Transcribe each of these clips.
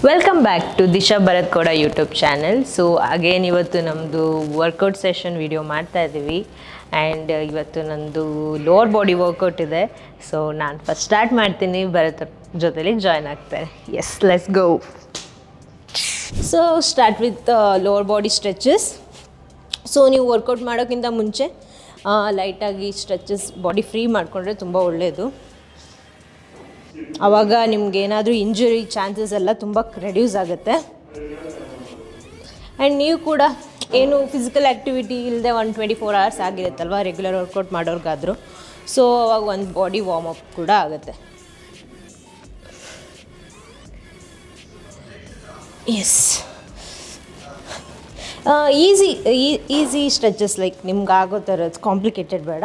Welcome back to Disha Bharath ಕೋಡ YouTube channel. So again ಇವತ್ತು ನಮ್ಮದು ವರ್ಕೌಟ್ ಸೆಷನ್ ವಿಡಿಯೋ ಮಾಡ್ತಾ ಇದ್ದೀವಿ. ಆ್ಯಂಡ್ ಇವತ್ತು ನನ್ನದು ಲೋವರ್ ಬಾಡಿ ವರ್ಕೌಟ್ ಇದೆ. ಸೊ ನಾನು ಫಸ್ಟ್ ಸ್ಟಾರ್ಟ್ ಮಾಡ್ತೀನಿ, ಭರತ್ ಜೊತೆಲಿ ಜಾಯ್ನ್ ಆಗ್ತಾರೆ. Yes, let's go. So start with lower body stretches. So ನೀವು ವರ್ಕೌಟ್ ಮಾಡೋಕ್ಕಿಂತ ಮುಂಚೆ ಲೈಟಾಗಿ ಸ್ಟ್ರೆಚಸ್ ಬಾಡಿ ಫ್ರೀ ಮಾಡಿಕೊಂಡ್ರೆ ತುಂಬ ಒಳ್ಳೆಯದು. ಆವಾಗ ನಿಮ್ಗೇನಾದರೂ ಇಂಜುರಿ ಚಾನ್ಸಸ್ ಎಲ್ಲ ತುಂಬ ರೆಡ್ಯೂಸ್ ಆಗುತ್ತೆ. ಆ್ಯಂಡ್ ನೀವು ಕೂಡ ಏನು ಫಿಸಿಕಲ್ ಆ್ಯಕ್ಟಿವಿಟಿ ಇಲ್ಲದೆ 24 hours ಆಗಿರುತ್ತಲ್ವ ರೆಗ್ಯುಲರ್ ವರ್ಕೌಟ್ ಮಾಡೋರ್ಗಾದರೂ. ಸೊ ಅವಾಗ ಒಂದು ಬಾಡಿ ವಾರ್ಮ್ ಅಪ್ ಕೂಡ ಆಗುತ್ತೆ. ಎಸ್, ಈಸಿ ಸ್ಟ್ರೆಚಸ್, ಲೈಕ್ ನಿಮ್ಗೆ ಆಗೋ ಥರ ಕಾಂಪ್ಲಿಕೇಟೆಡ್ ಬೇಡ.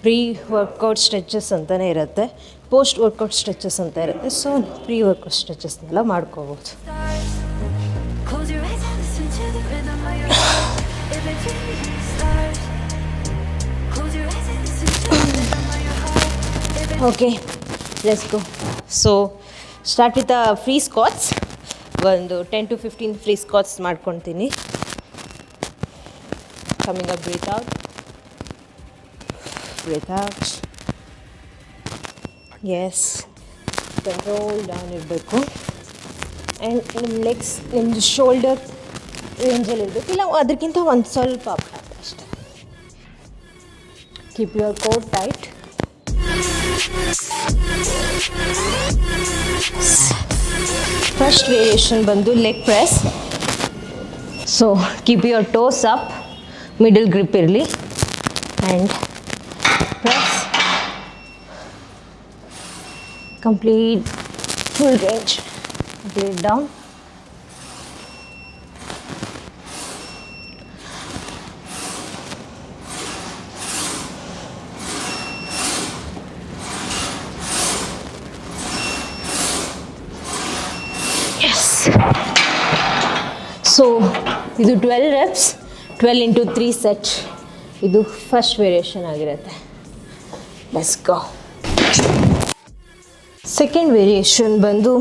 ಪ್ರೀ ವರ್ಕೌಟ್ ಸ್ಟ್ರೆಚಸ್ ಅಂತಲೇ ಇರುತ್ತೆ, ಪೋಸ್ಟ್ ವರ್ಕೌಟ್ ಸ್ಟ್ರೆಚಸ್ ಅಂತ ಇರುತ್ತೆ. ಸೊ ಪ್ರೀ ವರ್ಕೌಟ್ ಸ್ಟ್ರೆಚಸ್ನೆಲ್ಲ ಮಾಡ್ಕೋಬೋದು. Okay, let's go. So start with free squats. ಒಂದು 10 to 15 ಫ್ರೀ ಸ್ಕ್ವಾಟ್ಸ್ ಮಾಡ್ಕೊತೀನಿ. Coming up, breathe out, breathe out. Yes, control down ಇರಬೇಕು. ಆ್ಯಂಡ್ ನಿಮ್ಮ ಲೆಗ್ಸ್ ನಿಮ್ಮದು ಶೋಲ್ಡರ್ ರೇಂಜಲ್ಲಿ ಇರಬೇಕು, ಇಲ್ಲ ಅದಕ್ಕಿಂತ ಒಂದು ಸ್ವಲ್ಪ ಅಪ್ ಅಷ್ಟೇ. Keep your core tight. First variation ಬಂದು leg press. So keep your toes up, middle grip ಇರಲಿ. And press, complete full range, complete down. Yes. So ಇದು 12 reps, 12 into 3 set. ಇದು ಫಸ್ಟ್ ವೇರಿಯೇಷನ್ ಆಗಿರುತ್ತೆ. Let's go. ಸೆಕೆಂಡ್ ವೇರಿಯೇಷನ್ ಬಂದು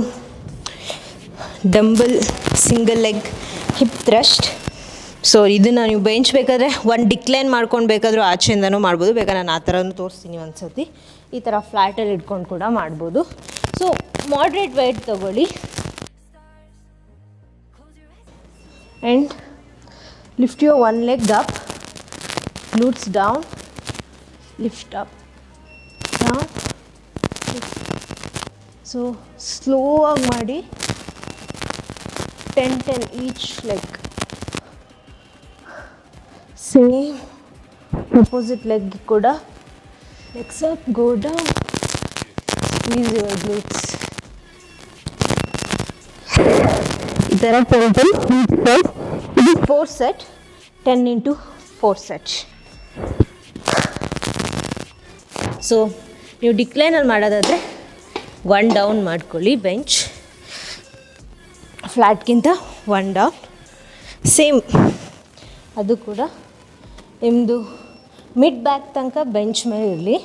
dumbbell single leg hip thrust. So ಇದನ್ನು ನೀವು bench ಬೇಕಾದರೆ ಒಂದು decline ಮಾಡ್ಕೊಂಡು ಬೇಕಾದರೂ ಆಚೆಯಿಂದನೂ ಮಾಡ್ಬೋದು. ಬೇಕಾದ್ರೆ ನಾನು ಆ ಥರನೂ ತೋರಿಸ್ತೀನಿ ಒಂದು ಸರ್ತಿ. ಈ ಥರ ಫ್ಲ್ಯಾಟಲ್ಲಿ ಇಟ್ಕೊಂಡು ಕೂಡ ಮಾಡ್ಬೋದು. ಸೊ ಮಾಡ್ರೇಟ್ ವೆಯ್ಟ್ ತೊಗೊಳ್ಳಿ. And lift your one leg up, glutes down, lift up, down. So slow ಆಗಿ ಮಾಡಿ, 10 each leg. Same opposite leg ಕೂಡ. Legs up, go down, squeeze your glutes. ಈ ಥರ total 4 set, 10 into 4 sets. So ನೀವು ಡಿಕ್ಲೈನಲ್ಲಿ ಮಾಡೋದಾದರೆ 1 down ಮಾಡ್ಕೊಳ್ಳಿ, bench ಫ್ಲ್ಯಾಟ್ಗಿಂತ 1 down. Same ಅದು ಕೂಡ ನಿಮ್ಮದು ಮಿಡ್ ಬ್ಯಾಕ್ ತನಕ ಬೆಂಚ್ ಮೇಲೆ ಇರಲಿ.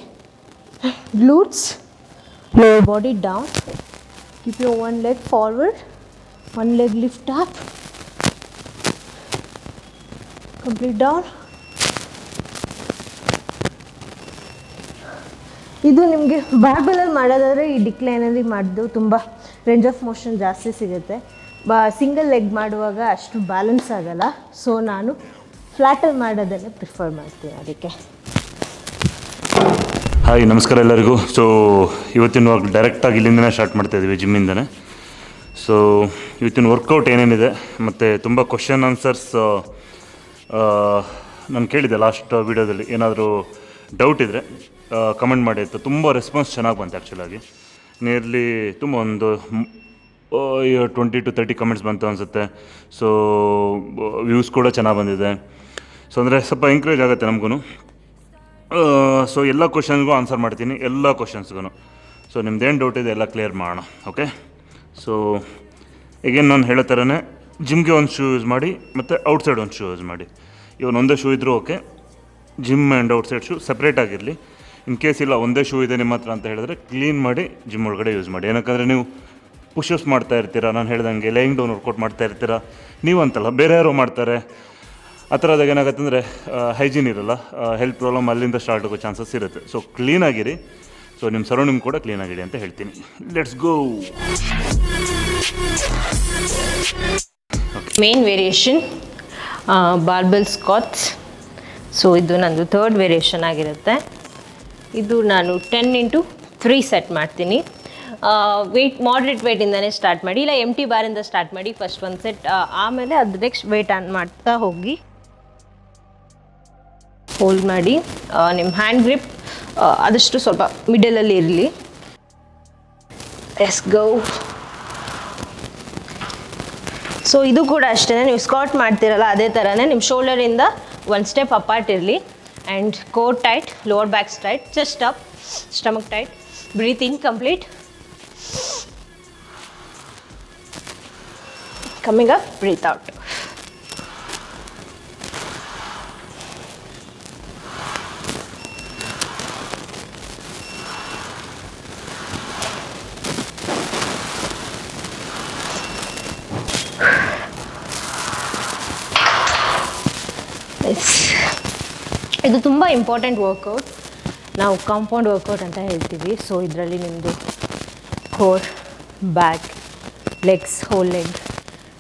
Glutes, lower body down. Keep your one leg forward, one leg lift up, complete down. ಇದು ನಿಮಗೆ ಬಾರ್ಬಲಲ್ಲಿ ಮಾಡೋದಾದರೆ ಈ ಡಿಕ್ಲೈನಲ್ಲಿ ಮಾಡಿದ್ದು ತುಂಬ ರೇಂಜ್ ಆಫ್ ಮೋಷನ್ ಜಾಸ್ತಿ ಸಿಗುತ್ತೆ. ಸಿಂಗಲ್ ಲೆಗ್ ಮಾಡುವಾಗ ಅಷ್ಟು ಬ್ಯಾಲೆನ್ಸ್ ಆಗೋಲ್ಲ. ಸೊ ನಾನು ಫ್ಲ್ಯಾಟಲ್ಲಿ ಮಾಡೋದನ್ನೇ ಪ್ರಿಫರ್ ಮಾಡ್ತೀನಿ ಅದಕ್ಕೆ. ಹಾಯ್, ನಮಸ್ಕಾರ ಎಲ್ಲರಿಗೂ. ಸೊ ಇವತ್ತಿನ ಡೈರೆಕ್ಟಾಗಿ ಇಲ್ಲಿಂದನೇ ಸ್ಟಾರ್ಟ್ ಮಾಡ್ತಾಯಿದ್ದೀವಿ, ಜಿಮ್ಮಿಂದನೇ. ಸೊ ಇವತ್ತಿನ ವರ್ಕೌಟ್ ಏನೇನಿದೆ ಮತ್ತು ತುಂಬ ಕ್ವಶನ್ ಆನ್ಸರ್ಸ್ ನಾನು ಕೇಳಿದೆ ಲಾಸ್ಟ್ ವೀಡಿಯೋದಲ್ಲಿ. ಏನಾದರೂ ಡೌಟ್ ಇದ್ದರೆ ಕಮೆಂಟ್ ಮಾಡಿ ಅಂತ. ತುಂಬ ರೆಸ್ಪಾನ್ಸ್ ಚೆನ್ನಾಗಿ ಬಂತು ಆ್ಯಕ್ಚುಲಾಗಿ. ನಿಯರ್ಲಿ ತುಂಬ ಒಂದು 20 to 30 ಕಮೆಂಟ್ಸ್ ಬಂತು ಅನಿಸುತ್ತೆ. ಸೊ ವ್ಯೂಸ್ ಕೂಡ ಚೆನ್ನಾಗಿ ಬಂದಿದೆ. ಸೊ ಅಂದರೆ ಸ್ವಲ್ಪ ಎಂಕರೇಜ್ ಆಗುತ್ತೆ ನಮಗೂ. ಸೊ ಎಲ್ಲ ಕ್ವಶನ್ಸ್ಗೂ ಆನ್ಸರ್ ಮಾಡ್ತೀನಿ, ಎಲ್ಲ ಕ್ವಶನ್ಸ್ಗೂ. ಸೊ ನಿಮ್ದೇನು ಡೌಟ್ ಇದೆ ಎಲ್ಲ ಕ್ಲಿಯರ್ ಮಾಡೋಣ, ಓಕೆ. ಸೊ ಈಗೇನು ನಾನು ಹೇಳೋ ಥರನೇ ಜಿಮ್ಗೆ ಒಂದು ಶೂ ಯೂಸ್ ಮಾಡಿ ಮತ್ತು ಔಟ್ಸೈಡ್ ಒಂದು ಶೂ ಯೂಸ್ ಮಾಡಿ. ಇವನು ಒಂದೇ ಶೂ ಇದ್ದರೂ okay, gym and outside shoe separate ಆಗಿರಲಿ. ಇನ್ ಕೇಸ್ ಇಲ್ಲ ಒಂದೇ ಶೂ ಇದೆ ನಿಮ್ಮ ಹತ್ರ ಅಂತ ಹೇಳಿದ್ರೆ ಕ್ಲೀನ್ ಮಾಡಿ ಜಿಮ್ ಒಳಗಡೆ ಯೂಸ್ ಮಾಡಿ. ಏನಕ್ಕಂದರೆ ನೀವು ಪುಷಪ್ಸ್ ಮಾಡ್ತಾ ಇರ್ತೀರಾ, ನಾನು ಹೇಳ್ದಂಗೆ ಲೇಯಿಂಗ್ ಡೌನ್ ವರ್ಕೌಟ್ ಮಾಡ್ತಾ ಇರ್ತೀರಾ, ನೀವಂತಲ್ಲ ಬೇರೆ ಯಾರೋ ಮಾಡ್ತಾರೆ. ಆ ಥರದಾಗ ಏನಾಗುತ್ತೆ ಅಂದರೆ ಹೈಜೀನ್ ಇರಲ್ಲ, ಹೆಲ್ತ್ ಪ್ರಾಬ್ಲಮ್ ಅಲ್ಲಿಂದ ಸ್ಟಾರ್ಟ್ ಆಗೋ ಚಾನ್ಸಸ್ ಇರುತ್ತೆ. ಸೊ ಕ್ಲೀನಾಗಿರಿ, ಸೊ ನಿಮ್ಮ ಸರೌಂಡಿಂಗ್ ಕೂಡ ಕ್ಲೀನಾಗಿಡಿ ಅಂತ ಹೇಳ್ತೀನಿ. Let's go. Main variation barbell squats. So ಇದು ನಂದು ಥರ್ಡ್ ವೇರಿಯೇಷನ್ ಆಗಿರುತ್ತೆ. ಇದು ನಾನು 10x3 ಸೆಟ್ ಮಾಡ್ತೀನಿ. ವೆಯ್ಟ್ ಮಾಡ್ರೇಟ್ ವೆಯ್ಟಿಂದನೇ ಸ್ಟಾರ್ಟ್ ಮಾಡಿ, ಇಲ್ಲ ಎಮ್ ಟಿ ಬಾರಿಂದ ಸ್ಟಾರ್ಟ್ ಮಾಡಿ ಫಸ್ಟ್ ಒಂದು ಸೆಟ್, ಆಮೇಲೆ ಅದು ನೆಕ್ಸ್ಟ್ ವೆಯ್ಟ್ ಆನ್ ಮಾಡ್ತಾ ಹೋಗಿ. ಹೋಲ್ಡ್ ಮಾಡಿ, ನಿಮ್ಮ ಹ್ಯಾಂಡ್ ಗ್ರಿಪ್ ಆದಷ್ಟು ಸ್ವಲ್ಪ ಮಿಡಲಲ್ಲಿ ಇರಲಿ. Let's go. ಸೊ ಇದು ಕೂಡ ಅಷ್ಟೇ, ನೀವು ಸ್ಕ್ವಾಟ್ ಮಾಡ್ತೀರಲ್ಲ ಅದೇ ಥರನೇ ನಿಮ್ಮ ಶೋಲ್ಡರಿಂದ ಒಂದು ಸ್ಟೆಪ್ ಅಪಾರ್ಟ್ ಇರಲಿ. And core tight, lower back tight, chest up, stomach tight. Breathe in complete, coming up, breathe out. ಇದು ತುಂಬ ಇಂಪಾರ್ಟೆಂಟ್ ವರ್ಕೌಟ್, ನಾವು ಕಾಂಪೌಂಡ್ ವರ್ಕೌಟ್ ಅಂತ ಹೇಳ್ತೀವಿ. ಸೊ ಇದರಲ್ಲಿ ನಿಮ್ಮದು core, back, legs, whole leg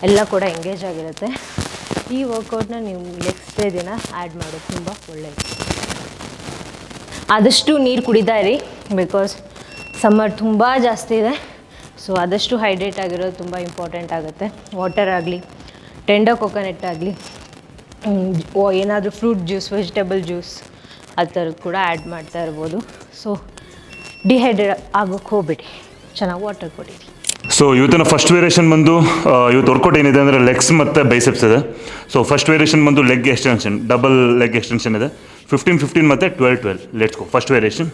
ಎಲ್ಲ ಕೂಡ ಎಂಗೇಜ್ ಆಗಿರುತ್ತೆ. ಈ ವರ್ಕೌಟ್ನ ನೀವು ನೆಕ್ಸ್ಟ್ ಡೇ ದಿನ ಆ್ಯಡ್ ಮಾಡೋದು ತುಂಬ ಒಳ್ಳೆಯದು. ಆದಷ್ಟು ನೀರು ಕುಡಿತಾ ಇರಿ, ಬಿಕಾಸ್ ಸಮ್ಮರ್ ತುಂಬ ಜಾಸ್ತಿ ಇದೆ. ಸೊ ಆದಷ್ಟು ಹೈಡ್ರೇಟ್ ಆಗಿರೋದು ತುಂಬ ಇಂಪಾರ್ಟೆಂಟ್ ಆಗುತ್ತೆ. ವಾಟರ್ ಆಗಲಿ, ಟೆಂಡರ್ ಕೊಕೊನಟ್ ಆಗಲಿ, ಏನಾದರೂ ಫ್ರೂಟ್ ಜ್ಯೂಸ್, ವೆಜಿಟೇಬಲ್ ಜ್ಯೂಸ್ ಆ ಥರದ್ದು ಕೂಡ ಆ್ಯಡ್ ಮಾಡ್ತಾ ಇರ್ಬೋದು. ಸೊ ಡಿಹೈಡ್ರೇಟ್ ಆಗೋಕ್ಕೆ ಹೋಗ್ಬಿಡಿ, ಚೆನ್ನಾಗಿ ವಾಟರ್ ಕೊಡಿರಿ. ಸೊ ಇವತ್ತಿನ ಫಸ್ಟ್ ವೇರಿಯೇಷನ್ ಬಂದು, ಇವತ್ತು ವರ್ಕೌಟ್ ಏನಿದೆ ಅಂದರೆ ಲೆಗ್ಸ್ ಮತ್ತು ಬೈಸೆಪ್ಸ್ ಇದೆ. ಸೊ ಫಸ್ಟ್ ವೇರಿಯೇಷನ್ ಬಂದು leg extension, double leg extension ಇದೆ. 15-15 ಮತ್ತು 12-12. Let's go. First variation.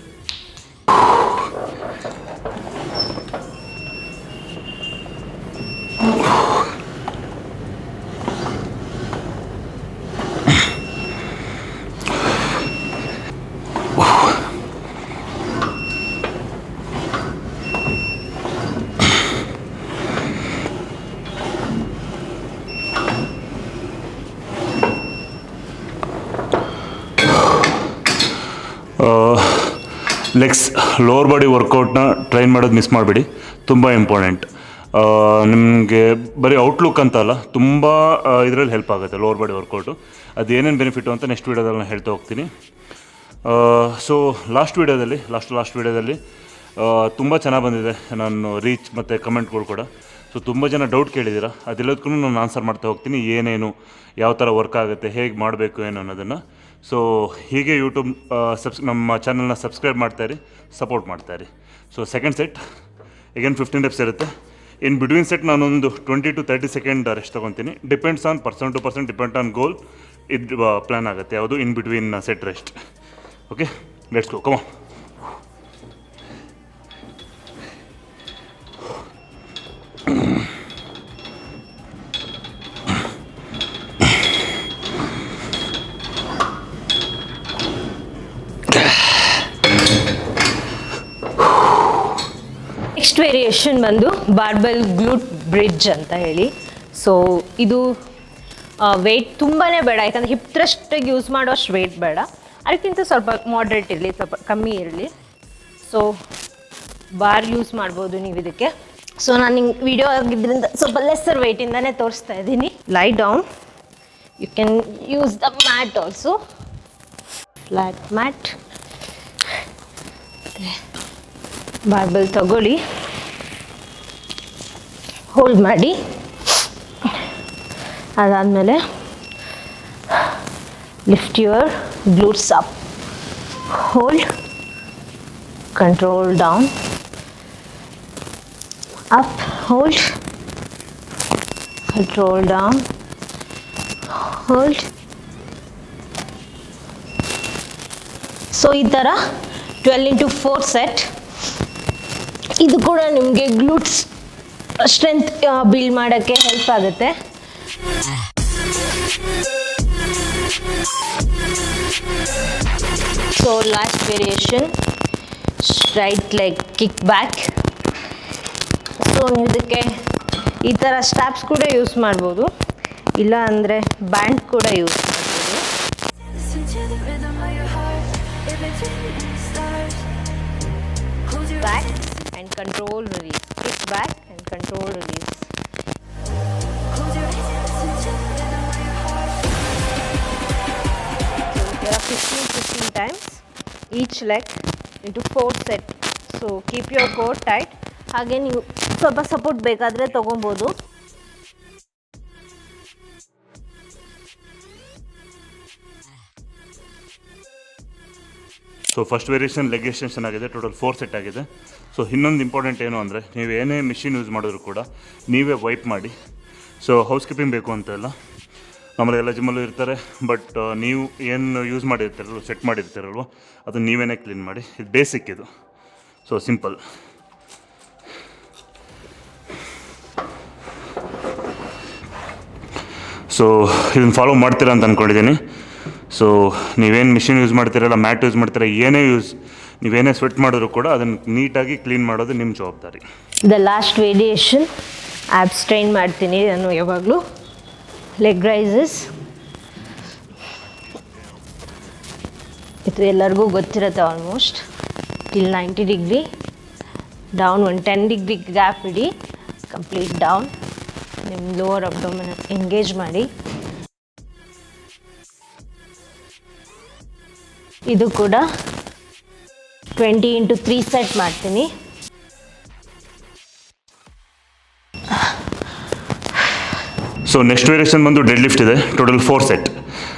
Legs, lower body ವರ್ಕೌಟ್ನ ಟ್ರೈನ್ ಮಾಡೋದು ಮಿಸ್ ಮಾಡಬೇಡಿ, ತುಂಬ ಇಂಪಾರ್ಟೆಂಟ್. ನಿಮಗೆ ಬರೀ ಔಟ್ಲುಕ್ ಅಂತ ಅಲ್ಲ, ತುಂಬ ಇದರಲ್ಲಿ ಹೆಲ್ಪ್ ಆಗುತ್ತೆ ಲೋವರ್ ಬಾಡಿ ವರ್ಕೌಟು. ಅದು ಏನೇನು ಬೆನಿಫಿಟು ಅಂತ ನೆಕ್ಸ್ಟ್ ವೀಡಿಯೋದಲ್ಲಿ ನಾನು ಹೇಳ್ತಾ ಹೋಗ್ತೀನಿ. ಸೊ ಲಾಸ್ಟ್ ವೀಡಿಯೋದಲ್ಲಿ ತುಂಬ ಚೆನ್ನಾಗಿ ಬಂದಿದೆ ನಾನು ರೀಚ್ ಮತ್ತು ಕಮೆಂಟ್ಗಳು ಕೂಡ. ಸೊ ತುಂಬ ಜನ ಡೌಟ್ ಕೇಳಿದ್ದೀರಾ, ಅದೆಲ್ಲದಕ್ಕೂ ನಾನು ಆನ್ಸರ್ ಮಾಡ್ತಾ ಹೋಗ್ತೀನಿ. ಏನೇನು, ಯಾವ ಥರ ವರ್ಕ್ ಆಗುತ್ತೆ, ಹೇಗೆ ಮಾಡಬೇಕು ಏನು ಅನ್ನೋದನ್ನು. ಸೊ ಹೀಗೆ ಯೂಟ್ಯೂಬ್ ನಮ್ಮ ಚಾನಲ್ನ ಸಬ್ಸ್ಕ್ರೈಬ್ ಮಾಡ್ತಾಯಿರಿ, ಸಪೋರ್ಟ್ ಮಾಡ್ತಾಯಿರಿ. So second set again 15 reps ಇರುತ್ತೆ. ಇನ್ ಬಿಟ್ವೀನ್ ಸೆಟ್ ನಾನೊಂದು 20 to 30 ಸೆಕೆಂಡ್ ರೆಸ್ಟ್ ತೊಗೊತೀನಿ. Depends on person to person, depend on goal. ಇದು ಪ್ಲ್ಯಾನ್ ಆಗುತ್ತೆ ಯಾವುದು in between set rest. Okay, let's go, come on. Next variation ಬಂದು barbell glute bridge ಅಂತ ಹೇಳಿ. So ಇದು ವೆಯ್ಟ್ ತುಂಬಾ ಬೇಡ, ಯಾಕಂದರೆ ಹಿಪ್ ಥ್ರಸ್ಟಿಗೆ ಯೂಸ್ ಮಾಡೋಷ್ಟು ವೆಯ್ಟ್ ಬೇಡ, ಅದಕ್ಕಿಂತ ಸ್ವಲ್ಪ ಮಾಡ್ರೇಟ್ ಇರಲಿ, ಸ್ವಲ್ಪ ಕಮ್ಮಿ ಇರಲಿ. ಸೊ ಬಾರ್ ಯೂಸ್ ಮಾಡ್ಬೋದು ನೀವು ಇದಕ್ಕೆ. ಸೊ ನಾನು ಹಿಂಗೆ ವಿಡಿಯೋ ಆಗಿದ್ದರಿಂದ ಸ್ವಲ್ಪ ಲೆಸ್ಸರ್ ವೆಯ್ಟಿಂದನೇ ತೋರಿಸ್ತಾ ಇದ್ದೀನಿ. Lie down, you can use the mat also, flat mat. Barbell ತಗೊಳ್ಳಿ, ಹೋಲ್ಡ್ ಮಾಡಿ, ಅದಾದಮೇಲೆ lift your glutes up, hold, control down, up, hold, control down, hold. So ಈ ಥರ 12x4 ಸೆಟ್. ಇದು ಕೂಡ ನಿಮಗೆ ಗ್ಲೂಟ್ಸ್ ಸ್ಟ್ರೆಂತ್ ಬಿಲ್ಡ್ ಮಾಡೋಕ್ಕೆ ಹೆಲ್ಪ್ ಆಗುತ್ತೆ. So last variation, right leg kick back. So ನೀವು ಇದಕ್ಕೆ ಈ ಥರ ಸ್ಟ್ಯಾಪ್ಸ್ ಕೂಡ ಯೂಸ್ ಮಾಡ್ಬೋದು, ಇಲ್ಲ ಅಂದರೆ ಬ್ಯಾಂಡ್ ಕೂಡ ಯೂಸ್ ಮಾಡ್ಬೋದು. Back and control release, kick back and control release. So there are 15 times each leg into 4 set. So keep your core tight. ಹಾಗೆ ನೀವು ಸ್ವಲ್ಪ ಸಪೋರ್ಟ್ ಬೇಕಾದರೆ ತೊಗೊಬೋದು. So first variation leg extension ಆಗಿದೆ, ಟೋಟಲ್ 4 ಸೆಟ್ ಆಗಿದೆ. So ಇನ್ನೊಂದು important ಏನು ಅಂದರೆ, ನೀವು ಏನೇ ಮಿಷಿನ್ ಯೂಸ್ ಮಾಡಿದ್ರು ಕೂಡ ನೀವೇ ವೈಪ್ ಮಾಡಿ. ಸೊ ಹೌಸ್ ಕೀಪಿಂಗ್ ಬೇಕು ಅಂತೆಲ್ಲ ನಮ್ಮಲ್ಲಿ ಎಲ್ಲ ಜಿಮ್ಮಲ್ಲೂ ಇರ್ತಾರೆ, ಬಟ್ ನೀವು ಏನು ಯೂಸ್ ಮಾಡಿರ್ತೀರಲ್ವ, ಸೆಟ್ ಮಾಡಿರ್ತೀರಲ್ವ, ಅದನ್ನು ನೀವೇ ಕ್ಲೀನ್ ಮಾಡಿ. ಇದು ಬೇಸಿಕ್ ಇದು. So simple. ಸೊ ಇದನ್ನು ಫಾಲೋ ಮಾಡ್ತೀರಾ ಅಂತ ಅಂದ್ಕೊಂಡಿದ್ದೀನಿ. ಸೊ ನೀವೇನು ಮಿಷಿನ್ ಯೂಸ್ ಮಾಡ್ತೀರಲ್ಲ, ಮ್ಯಾಟ್ ಯೂಸ್ ಮಾಡ್ತೀರ, ನೀವೇನೇ ಸ್ವೆಟ್ ಮಾಡಿದ್ರು ಕೂಡ ಅದನ್ನು ನೀಟಾಗಿ ಕ್ಲೀನ್ ಮಾಡೋದು ನಿಮ್ಮ ಜವಾಬ್ದಾರಿ. The last variation abs train ಮಾಡ್ತೀನಿ ನಾನು ಯಾವಾಗಲೂ. ಲೆಗ್ ರೈಸಸ್, ಇದು ಎಲ್ಲರಿಗೂ ಗೊತ್ತಿರುತ್ತೆ ಆಲ್ಮೋಸ್ಟ್. ಟಿಲ್ 90 ಡಿಗ್ರಿ ಡೌನ್, ಒಂದು 10 ಡಿಗ್ರಿ ಗ್ಯಾಪ್ ಇಡಿ, ಕಂಪ್ಲೀಟ್ ಡೌನ್. ನಿಮ್ಮ ಲೋವರ್ ಅಬ್ಡೋಮೆನ್ ಎಂಗೇಜ್ ಮಾಡಿ. ಇದು ಕೂಡ 20 into 3 ಸೆಟ್ ಮಾಡ್ತೀನಿ. ಸೊ ನೆಕ್ಸ್ಟ್ ವೇರಿಯೇಷನ್ ಬಂದು ಡೆಡ್ ಲಿಫ್ಟ್ ಇದೆ, ಟೋಟಲ್ 4 ಸೆಟ್.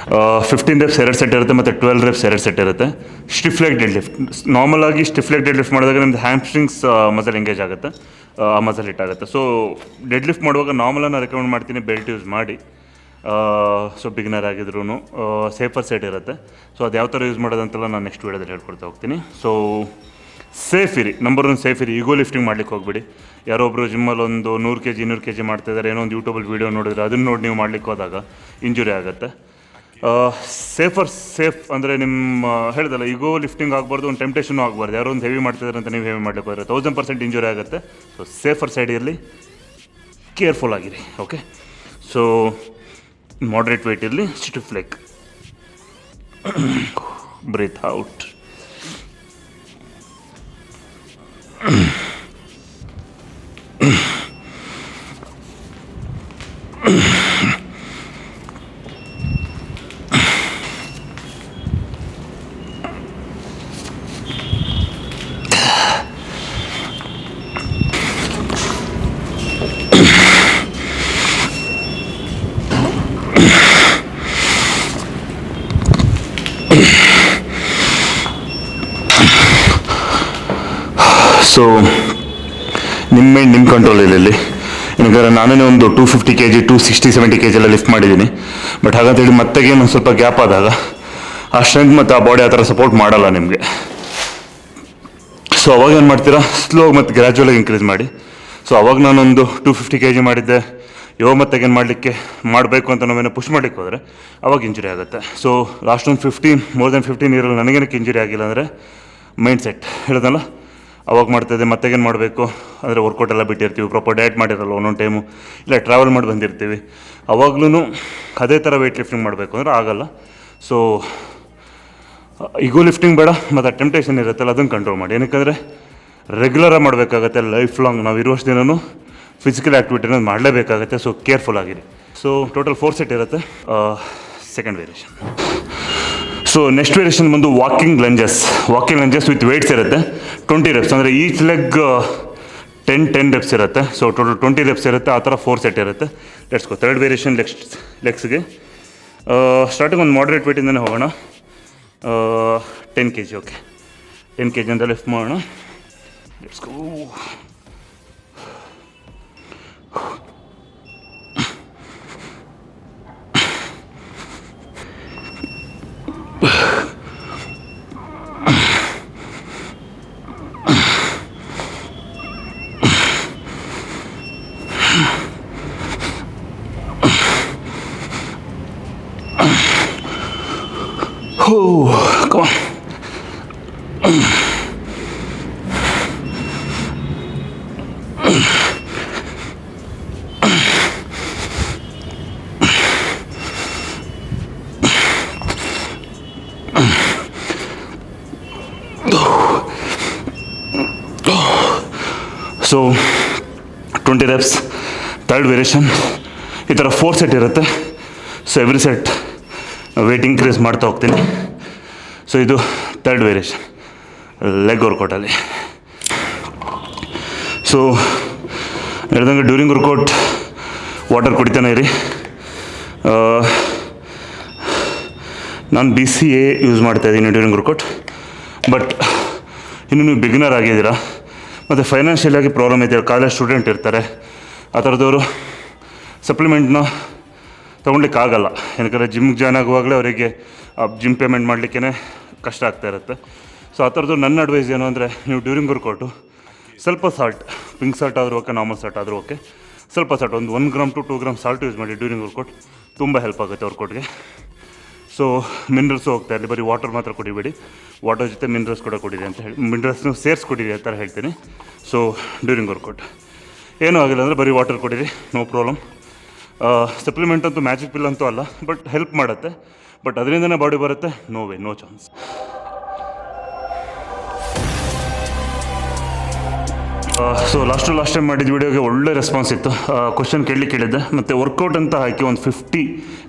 15 reps 2 ಸೆಟ್ ಇರುತ್ತೆ, ಮತ್ತು 12 reps 2 ಸೆಟ್ ಇರುತ್ತೆ. Stiff leg dead lift. Normal ಆಗಿ ಸ್ಟಿಫ್ ಲೆಗ್ ಡೆಡ್ ಲಿಫ್ಟ್ ಮಾಡಿದಾಗ ನಿಮ್ದು ಹ್ಯಾಮ್ಸ್ಟ್ರಿಂಗ್ಸ್ ಮಸಲ್ ಎಂಗೇಜ್ ಆಗುತ್ತೆ, ಆ ಮಸಲ್ ಹಿಟ್ ಆಗುತ್ತೆ. ಸೊ ಡೆಡ್ ಲಿಫ್ಟ್ ಮಾಡುವಾಗ ನಾರ್ಮಲನ್ನು ರೆಕಮೆಂಡ್ ಮಾಡ್ತೀನಿ, ಬೆಲ್ಟ್ ಯೂಸ್ ಮಾಡಿ. ಸೊ ಬಿಗಿನರ್ ಆಗಿದ್ರೂ ಸೇಫರ್ ಸೈಡ್ ಇರುತ್ತೆ. ಸೊ ಅದು ಯಾವ ಥರ ಯೂಸ್ ಮಾಡೋದಂತೆಲ್ಲ ನಾನು ನೆಕ್ಸ್ಟ್ ವೀಡಿಯೋದಲ್ಲಿ ಹೇಳ್ಕೊಡ್ತಾ ಹೋಗ್ತೀನಿ. ಸೊ ಸೇಫ್ ಇರಿ, ನಂಬರ್ 1 ಸೇಫ್ ಇರಿ. ಈಗೋ ಲಿಫ್ಟಿಂಗ್ ಮಾಡ್ಲಿಕ್ಕೆ ಹೋಗ್ಬಿಡಿ. ಯಾರೊಬ್ಬರು ಜಿಮ್ಮಲ್ಲಿ ಒಂದು 100 kg 200 kg ಮಾಡ್ತಾಯಿದ್ದಾರೆ, ಏನೋ ಒಂದು ಯೂಟ್ಯೂಬಲ್ಲಿ ವೀಡಿಯೋ ನೋಡಿದ್ರೆ ಅದನ್ನು ನೋಡಿ ನೀವು ಮಾಡ್ಲಿಕ್ಕೆ ಹೋದಾಗ ಇಂಜುರಿ ಆಗುತ್ತೆ. ಸೇಫ್ ಅಂದರೆ ನಿಮ್ಮ ಹೇಳ್ದಲ್ಲ, ಈಗೋ ಲಿಫ್ಟಿಂಗ್ ಆಗಬಾರ್ದು, ಒಂದು ಟೆಂಪ್ಟೇಷನು ಆಗಬಾರ್ದು. ಯಾರೋ ಒಂದು ಹೆವಿ ಮಾಡ್ತಿದ್ದಾರೆ ಅಂತ ನೀವು ಹೆವಿ ಮಾಡ್ಲಿಕ್ಕೆ ಹೋದರೆ 1000% ಇಂಜುರಿ ಆಗುತ್ತೆ. ಸೊ ಸೇಫರ್ ಸೈಡ್ ಇರಲಿ, ಕೇರ್ಫುಲ್ ಆಗಿರಿ. ಓಕೆ, ಸೊ moderate weight ಇರಲಿ, stiff leg. Breathe out. So ನಿಮ್ಮ ಕಂಟ್ರೋಲ್ ಇಲ್ಲಿ. ಯಾಕಂದರೆ ನಾನೇ ಒಂದು 250 kg 260-70 kg ಎಲ್ಲ ಲಿಫ್ಟ್ ಮಾಡಿದ್ದೀನಿ. ಬಟ್ ಹಾಗಂತೇಳಿ ಮತ್ತೆಗೆ ಒಂದು ಸ್ವಲ್ಪ ಗ್ಯಾಪ್ ಆದಾಗ ಆ ಸ್ಟ್ರೆಂತ್ ಮತ್ತು ಆ ಬಾಡಿ ಆ ಥರ ಸಪೋರ್ಟ್ ಮಾಡಲ್ಲ ನಿಮಗೆ. ಸೊ ಅವಾಗ ಏನು ಮಾಡ್ತೀರಾ, ಸ್ಲೋ ಮತ್ತು ಗ್ರ್ಯಾಜುವಲಾಗಿ ಇನ್ಕ್ರೀಸ್ ಮಾಡಿ. ಸೊ ಅವಾಗ ನಾನೊಂದು 250 kg ಮಾಡಿದ್ದೆ, ಇವಾಗ ಮತ್ತೆ ಮಾಡಬೇಕು ಅಂತ ನಾವೇನೋ ಪುಷ್ ಮಾಡಲಿಕ್ಕೆ ಹೋದರೆ ಅವಾಗ ಇಂಜುರಿ ಆಗುತ್ತೆ. ಸೊ ಲಾಸ್ಟ್ ಒಂದು 15 ಇಯರಲ್ಲಿ ನನಗೇನಕ್ಕೆ ಇಂಜುರಿ ಆಗಿಲ್ಲ ಅಂದರೆ ಮೈಂಡ್ ಸೆಟ್ ಹೇಳಿದಲ್ಲ, ಅವಾಗ ಮಾಡ್ತಾಯಿದ್ದೆ. ಮತ್ತೆಗೇನು ಮಾಡಬೇಕು ಅಂದರೆ ವರ್ಕೌಟ್ ಎಲ್ಲ ಬಿಟ್ಟಿರ್ತೀವಿ, ಪ್ರಾಪರ್ ಡಯಟ್ ಮಾಡಿರಲ್ಲ ಒಂದೊಂದು ಟೈಮು, ಇಲ್ಲ ಟ್ರಾವೆಲ್ ಮಾಡಿ ಬಂದಿರ್ತೀವಿ. ಅವಾಗ್ಲೂ ಅದೇ ಥರ ವೆಯ್ಟ್ ಲಿಫ್ಟಿಂಗ್ ಮಾಡಬೇಕು ಅಂದರೆ ಆಗಲ್ಲ. ಸೊ ಈಗೋ ಲಿಫ್ಟಿಂಗ್ ಬೇಡ, ಮತ್ತು ಟೆಂಪ್ಟೇಷನ್ ಇರುತ್ತಲ್ಲ ಅದನ್ನು ಕಂಟ್ರೋಲ್ ಮಾಡಿ. ಏನಕ್ಕೆ ರೆಗ್ಯುಲರಾಗಿ ಮಾಡಬೇಕಾಗತ್ತೆ. ಲೈಫ್ ಲಾಂಗ್ ನಾವು ಇರುವಷ್ಟು ದಿನವೂ ಫಿಸಿಕಲ್ ಆ್ಯಕ್ಟಿವಿಟಿನ ಮಾಡಲೇಬೇಕಾಗತ್ತೆ. ಸೊ ಕೇರ್ಫುಲ್ ಆಗಿರಿ. ಸೊ ಟೋಟಲ್ 4 ಸೆಟ್ ಇರುತ್ತೆ. Second variation. So next variation ಬಂದು ವಾಕಿಂಗ್ ಲಂಜಸ್ ವಿತ್ ವೆಯ್ಟ್ಸ್ ಇರುತ್ತೆ. 20 reps ಅಂದರೆ ಈಚ್ ಲೆಗ್ 10 reps ಇರುತ್ತೆ. ಸೊ ಟೋಟಲ್ 20 reps ಇರುತ್ತೆ. ಆ ಥರ 4 ಸೆಟ್ ಇರುತ್ತೆ. Let's go. ಥರ್ಡ್ ವೇರಿಯೇಷನ್ ಲೆಗ್ಸ್ಗೆ ಸ್ಟಾರ್ಟಿಂಗ್ ಒಂದು ಮಾಡ್ರೇಟ್ ವೇಟಿಂದನೇ ಹೋಗೋಣ. 10 kg. ಓಕೆ, 10 kg ಅಂತ ಲಿಫ್ಟ್ ಮಾಡೋಣ. Let's go. Oh, come on. ಸೊ 20 reps, ಥರ್ಡ್ ವೇರಿಯೇಷನ್. ಈ ಥರ 4 ಸೆಟ್ ಇರುತ್ತೆ. So every set weight increase ಮಾಡ್ತಾ ಹೋಗ್ತೀನಿ. ಸೊ ಇದು ಥರ್ಡ್ ವೇರಿಯೇಷನ್ ಲೆಗ್ ವರ್ಕೌಟಲ್ಲಿ. ಸೊ ಹೇಳ್ದಂಗೆ ಡ್ಯೂರಿಂಗ್ ವರ್ಕೌಟ್ ವಾಟರ್ ಕುಡಿತಾನೆ ಇರಿ. ನಾನು BCA ಯೂಸ್ ಮಾಡ್ತಾಯಿದ್ದೀನಿ ಡ್ಯೂರಿಂಗ್ ವರ್ಕೌಟ್. ಬಟ್ ಇನ್ನು ನೀವು ಬಿಗಿನರ್ ಆಗಿದ್ದೀರಾ ಮತ್ತು ಫೈನಾನ್ಷಿಯಲಾಗಿ ಪ್ರಾಬ್ಲಮ್ ಇದೆ, ಕಾಲೇಜ್ ಸ್ಟೂಡೆಂಟ್ ಇರ್ತಾರೆ, ಆ ಥರದವರು ಸಪ್ಲಿಮೆಂಟ್ನ ತೊಗೊಳ್ಲಿಕ್ಕಾಗಲ್ಲ. ಏನಕ್ಕೆ ಜಿಮ್ಗೆ ಜಾಯ್ನ್ ಆಗುವಾಗಲೇ ಅವರಿಗೆ ಜಿಮ್ ಪೇಮೆಂಟ್ ಮಾಡಲಿಕ್ಕೇ ಕಷ್ಟ ಆಗ್ತಾ ಇರುತ್ತೆ. ಸೊ ಆ ಥರದ್ದು ನನ್ನ ಅಡ್ವೈಸ್ ಏನು ಅಂದರೆ, ನೀವು ಡ್ಯೂರಿಂಗ್ ವರ್ಕೌಟು ಸ್ವಲ್ಪ ಸಾಲ್ಟ್, ಪಿಂಕ್ ಸಾಲ್ಟ್ ಆದರೂ ಓಕೆ, ನಾರ್ಮಲ್ ಸಾಲ್ಟ್ ಆದರೂ ಓಕೆ, ಸ್ವಲ್ಪ ಸಾಲ್ಟ್ ಒಂದು 1 gram to 2 gram salt use ಮಾಡಿ ಡ್ಯೂರಿಂಗ್ ವರ್ಕೌಟ್. ತುಂಬ ಹೆಲ್ಪ್ ಆಗುತ್ತೆ ವರ್ಕೌಟ್ಗೆ. ಸೊ ಮಿನರಲ್ಸು ಹೋಗ್ತಾ ಇರಲಿ, ಬರೀ ವಾಟರ್ ಮಾತ್ರ ಕುಡಿಬೇಡಿ, ವಾಟರ್ ಜೊತೆ ಮಿನರಲ್ಸ್ ಕೂಡ ಕುಡೀರಿ ಅಂತ ಹೇಳಿ, ಮಿನರಲ್ಸ್ನು ಸೇರಿಸ್ಕೊಡಿರಿ ಆ ಥರ ಹೇಳ್ತೀನಿ. ಸೊ ಡ್ಯೂರಿಂಗ್ ವರ್ಕೌಟ್ ಏನೂ ಆಗಿಲ್ಲ ಅಂದರೆ ಬರೀ ವಾಟರ್ ಕುಡೀರಿ, ನೋ ಪ್ರಾಬ್ಲಮ್. ಸಪ್ಲಿಮೆಂಟ್ ಅಂತೂ ಮ್ಯಾಜಿಕ್ ಪಿಲ್ ಅಂತೂ ಅಲ್ಲ, ಬಟ್ ಹೆಲ್ಪ್ ಮಾಡುತ್ತೆ. ಬಟ್ ಅದರಿಂದನೇ ಬಾಡಿ ಬರುತ್ತೆ, no way, no chance. So last time ಮಾಡಿದ ವೀಡಿಯೋಗೆ ಒಳ್ಳೆ ರೆಸ್ಪಾನ್ಸ್ ಇತ್ತು. ಕ್ವಶನ್ ಕೇಳಿದ್ದೆ, ಮತ್ತು ವರ್ಕೌಟ್ ಅಂತ ಹಾಕಿ ಒಂದು 50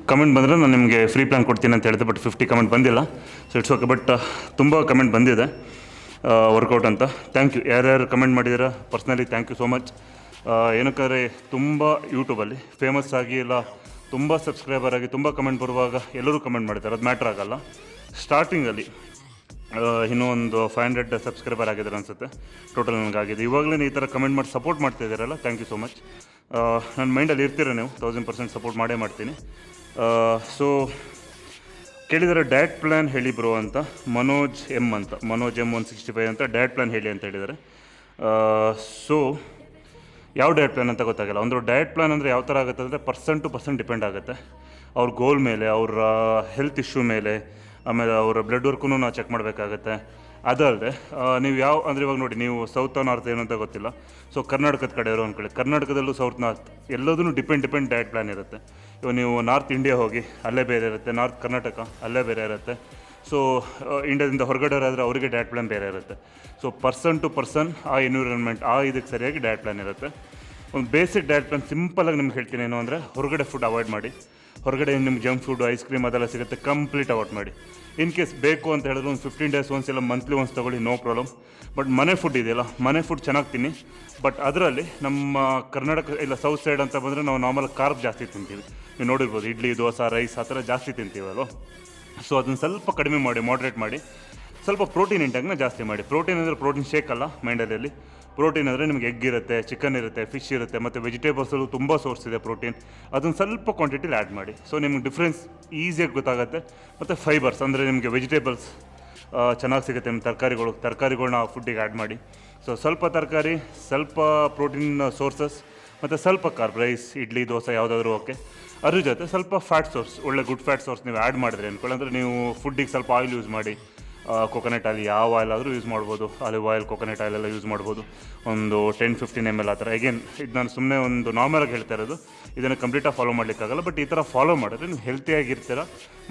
ಕಮೆಂಟ್ ಬಂದರೆ ನಾನು ನಿಮಗೆ ಫ್ರೀ ಪ್ಲ್ಯಾನ್ ಕೊಡ್ತೀನಿ ಅಂತ ಹೇಳಿದೆ. ಬಟ್ 50 ಕಮೆಂಟ್ ಬಂದಿಲ್ಲ. So it's okay. ಬಟ್ ತುಂಬ ಕಮೆಂಟ್ ಬಂದಿದೆ ವರ್ಕೌಟ್ ಅಂತ. ಥ್ಯಾಂಕ್ ಯು ಯಾರ್ಯಾರು ಕಮೆಂಟ್ ಮಾಡಿದ್ದೀರಾ, personally thank you so much. ಏನಕ್ಕಾದ್ರೆ ತುಂಬ ಯೂಟ್ಯೂಬಲ್ಲಿ ಫೇಮಸ್ ಆಗಿ ಇಲ್ಲ, ತುಂಬ ಸಬ್ಸ್ಕ್ರೈಬರ್ ಆಗಿ ತುಂಬ ಕಮೆಂಟ್ ಬರುವಾಗ ಎಲ್ಲರೂ ಕಮೆಂಟ್ ಮಾಡ್ತಾರೆ, ಅದು ಮ್ಯಾಟ್ರ್ ಆಗಲ್ಲ. ಸ್ಟಾರ್ಟಿಂಗಲ್ಲಿ ಇನ್ನೂ ಒಂದು 500 ಸಬ್ಸ್ಕ್ರೈಬರ್ ಆಗಿದ್ದಾರೆ ಅನಿಸುತ್ತೆ ಟೋಟಲ್ ನನಗಾಗಿದೆ. ಇವಾಗಲೇ ಈ ಥರ ಕಮೆಂಟ್ ಮಾಡಿ ಸಪೋರ್ಟ್ ಮಾಡ್ತಾಯಿದ್ದೀರಲ್ಲ, ಥ್ಯಾಂಕ್ ಯು ಸೋ ಮಚ್. ನನ್ನ ಮೈಂಡಲ್ಲಿ ಇರ್ತೀರ ನೀವು, 1000% ಸಪೋರ್ಟ್ ಮಾಡೇ ಮಾಡ್ತೀನಿ. ಸೊ ಕೇಳಿದರೆ ಡಯಟ್ ಪ್ಲ್ಯಾನ್ ಹೇಳಿ ಬ್ರೋ ಅಂತ, ಮನೋಜ್ ಎಮ್ 165 ಅಂತ ಡಯಟ್ ಪ್ಲ್ಯಾನ್ ಹೇಳಿ ಅಂತ ಹೇಳಿದ್ದಾರೆ. ಸೊ ಯಾವ ಡಯಟ್ ಪ್ಲ್ಯಾನ್ ಅಂತ ಗೊತ್ತಾಗಲ್ಲ. ಒಂದು ಡಯಟ್ ಪ್ಲ್ಯಾನ್ ಅಂದರೆ ಯಾವ ಥರ ಆಗುತ್ತೆ ಅಂದರೆ ಪರ್ಸನ್ ಟು ಪರ್ಸನ್ ಡಿಪೆಂಡ್ ಆಗುತ್ತೆ. ಅವ್ರ ಗೋಲ್ ಮೇಲೆ, ಅವರ ಹೆಲ್ತ್ ಇಶ್ಯೂ ಮೇಲೆ, ಆಮೇಲೆ ಅವರ ಬ್ಲಡ್ ವರ್ಕೂ ನಾವು ಚೆಕ್ ಮಾಡಬೇಕಾಗತ್ತೆ. ಅದಲ್ಲದೆ ನೀವು ಯಾವ ಅಂದರೆ ಇವಾಗ ನೋಡಿ, ನೀವು ಸೌತ್ ನಾರ್ತ್ ಏನು ಅಂತ ಗೊತ್ತಿಲ್ಲ. ಸೊ ಕರ್ನಾಟಕದ ಕಡೆಯವರು ಅಂದ್ಕೊಳ್ಳಿ, ಕರ್ನಾಟಕದಲ್ಲೂ ಸೌತ್ ನಾರ್ತ್ ಎಲ್ಲದೂ ಡಿಪೆಂಡ್ ಡಯಟ್ ಪ್ಲ್ಯಾನ್ ಇರುತ್ತೆ. ಇವಾಗ ನೀವು ನಾರ್ತ್ ಇಂಡಿಯಾ ಹೋಗಿ ಅಲ್ಲೇ ಬೇರೆ ಇರುತ್ತೆ, ನಾರ್ತ್ ಕರ್ನಾಟಕ ಅಲ್ಲೇ ಬೇರೆ ಇರುತ್ತೆ. ಸೊ ಇಂಡಿಯಾದಿಂದ ಹೊರಗಡೆಯವರಾದರೆ ಅವರಿಗೆ ಡಯಟ್ ಪ್ಲ್ಯಾನ್ ಬೇರೆ ಇರುತ್ತೆ. ಸೊ ಪರ್ಸನ್ ಟು ಪರ್ಸನ್ ಆ ಎನ್ವಿರಾನ್ಮೆಂಟ್ ಇದಕ್ಕೆ ಸರಿಯಾಗಿ ಡಯಟ್ ಪ್ಲ್ಯಾನ್ ಇರುತ್ತೆ. ಒಂದು ಬೇಸಿಕ್ ಡಯಟ್ ಪ್ಲ್ಯಾನ್ ಸಿಂಪಲಾಗಿ ನಿಮ್ಗೆ ಹೇಳ್ತೀನಿ ಏನು ಅಂದರೆ, ಹೊರಗಡೆ ಫುಡ್ ಅವಾಯ್ಡ್ ಮಾಡಿ. ಹೊರಗಡೆ ನಿಮ್ಗೆ ಜಂಕ್ ಫುಡ್, ಐಸ್ ಕ್ರೀಮ್ ಅದೆಲ್ಲ ಸಿಗುತ್ತೆ, ಕಂಪ್ಲೀಟ್ ಅವಾಯ್ಡ್ ಮಾಡಿ. ಇನ್ ಕೇಸ್ ಬೇಕು ಅಂತ ಹೇಳಿದ್ರೆ ಒಂದು 15 days ಒನ್ಸ್ ಇಲ್ಲ ಮಂತ್ಲಿ ಒನ್ಸ್ ತೊಗೊಳ್ಳಿ, ನೋ ಪ್ರಾಬ್ಲಮ್. ಬಟ್ ಮನೆ ಫುಡ್ ಇದೆಯಲ್ಲ, ಮನೆ ಫುಡ್ ಚೆನ್ನಾಗಿ ತಿನ್ನಿ. ಬಟ್ ಅದರಲ್ಲಿ ನಮ್ಮ ಕರ್ನಾಟಕ ಇಲ್ಲ ಸೌತ್ ಸೈಡ್ ಅಂತ ಬಂದರೆ ನಾವು ನಾರ್ಮಲ್ ಕಾರ್ಬ್ ಜಾಸ್ತಿ ತಿಂತೀವಿ. ನೀವು ನೋಡಿರ್ಬೋದು, ಇಡ್ಲಿ, ದೋಸೆ, ರೈಸ್ ಆ ಥರ ಜಾಸ್ತಿ ತಿಂತೀವಲ್ವ. ಸೊ ಅದನ್ನು ಸ್ವಲ್ಪ ಕಡಿಮೆ ಮಾಡಿ, ಮಾಡ್ರೇಟ್ ಮಾಡಿ. ಸ್ವಲ್ಪ ಪ್ರೋಟೀನ್ ಇಂಟ್ಯಾಕ್ನ ಜಾಸ್ತಿ ಮಾಡಿ. ಪ್ರೋಟೀನ್ ಅಂದರೆ ಪ್ರೋಟೀನ್ ಶೇಕ್ ಅಲ್ಲ, ಮೈಂಡಲ್ಲಿ ಪ್ರೋಟೀನ್ ಅಂದರೆ ನಿಮಗೆ ಎಗ್ ಇರುತ್ತೆ, ಚಿಕನ್ ಇರುತ್ತೆ, ಫಿಶ್ ಇರುತ್ತೆ, ಮತ್ತು ವೆಜಿಟೇಬಲ್ಸಲ್ಲೂ ತುಂಬ ಸೋರ್ಸ್ ಇದೆ ಪ್ರೋಟೀನ್. ಅದನ್ನು ಸ್ವಲ್ಪ ಕ್ವಾಂಟಿಟಿಲಿ ಆ್ಯಡ್ ಮಾಡಿ. ಸೊ ನಿಮ್ಗೆ ಡಿಫ್ರೆನ್ಸ್ ಈಸಿಯಾಗಿ ಗೊತ್ತಾಗುತ್ತೆ. ಮತ್ತು ಫೈಬರ್ಸ್ ಅಂದರೆ ನಿಮಗೆ ವೆಜಿಟೇಬಲ್ಸ್ ಚೆನ್ನಾಗಿ ಸಿಗುತ್ತೆ, ನಿಮ್ಮ ತರಕಾರಿಗಳನ್ನ ಫುಡ್ಡಿಗೆ ಆ್ಯಡ್ ಮಾಡಿ. ಸೊ ಸ್ವಲ್ಪ ತರಕಾರಿ, ಸ್ವಲ್ಪ ಪ್ರೋಟೀನ್ ಸೋರ್ಸಸ್, ಮತ್ತು ಸ್ವಲ್ಪ ಕಾರ್ಬ್, ರೈಸ್, ಇಡ್ಲಿ, ದೋಸೆ ಯಾವುದಾದ್ರೂ ಓಕೆ. ಅದ್ರ ಜೊತೆ ಸ್ವಲ್ಪ ಫ್ಯಾಟ್ ಸೋರ್ಸ್, ಒಳ್ಳೆ ಗುಡ್ ಫ್ಯಾಟ್ ಸೋರ್ಸ್ ನೀವು ಆ್ಯಡ್ ಮಾಡಿದ್ರೆ ಅಂದ್ಕೊಳ್ಳಿ. ಅಂದರೆ ನೀವು ಫುಡ್ಡಿಗೆ ಸ್ವಲ್ಪ ಆಯಿಲ್ ಯೂಸ್ ಮಾಡಿ, ಕೊಕೊನಟ್ ಆಯಿಲ್ ಯಾವ ಆಯಿಲ್ ಆದರೂ ಯೂಸ್ ಮಾಡ್ಬೋದು, ಆಲಿವ್ ಆಯಿಲ್, ಕೊಕೊನಟ್ ಆಯಿಲ್ ಎಲ್ಲ ಯೂಸ್ ಮಾಡ್ಬೋದು. ಒಂದು 10-15 ml ಆ ಥರ. ಅಗೇನ್ ಇದು ನಾನು ಸುಮ್ಮನೆ ಒಂದು ನಾರ್ಮಲಾಗಿ ಹೇಳ್ತಾ ಇರೋದು, ಇದನ್ನು ಕಂಪ್ಲೀಟಾಗಿ ಫಾಲೋ ಮಾಡಲಿಕ್ಕಾಗಲ್ಲ. ಬಟ್ ಈ ಥರ ಫಾಲೋ ಮಾಡಿದ್ರೆ ನೀವು ಹೆಲ್ತಿಯಾಗಿರ್ತೀರ,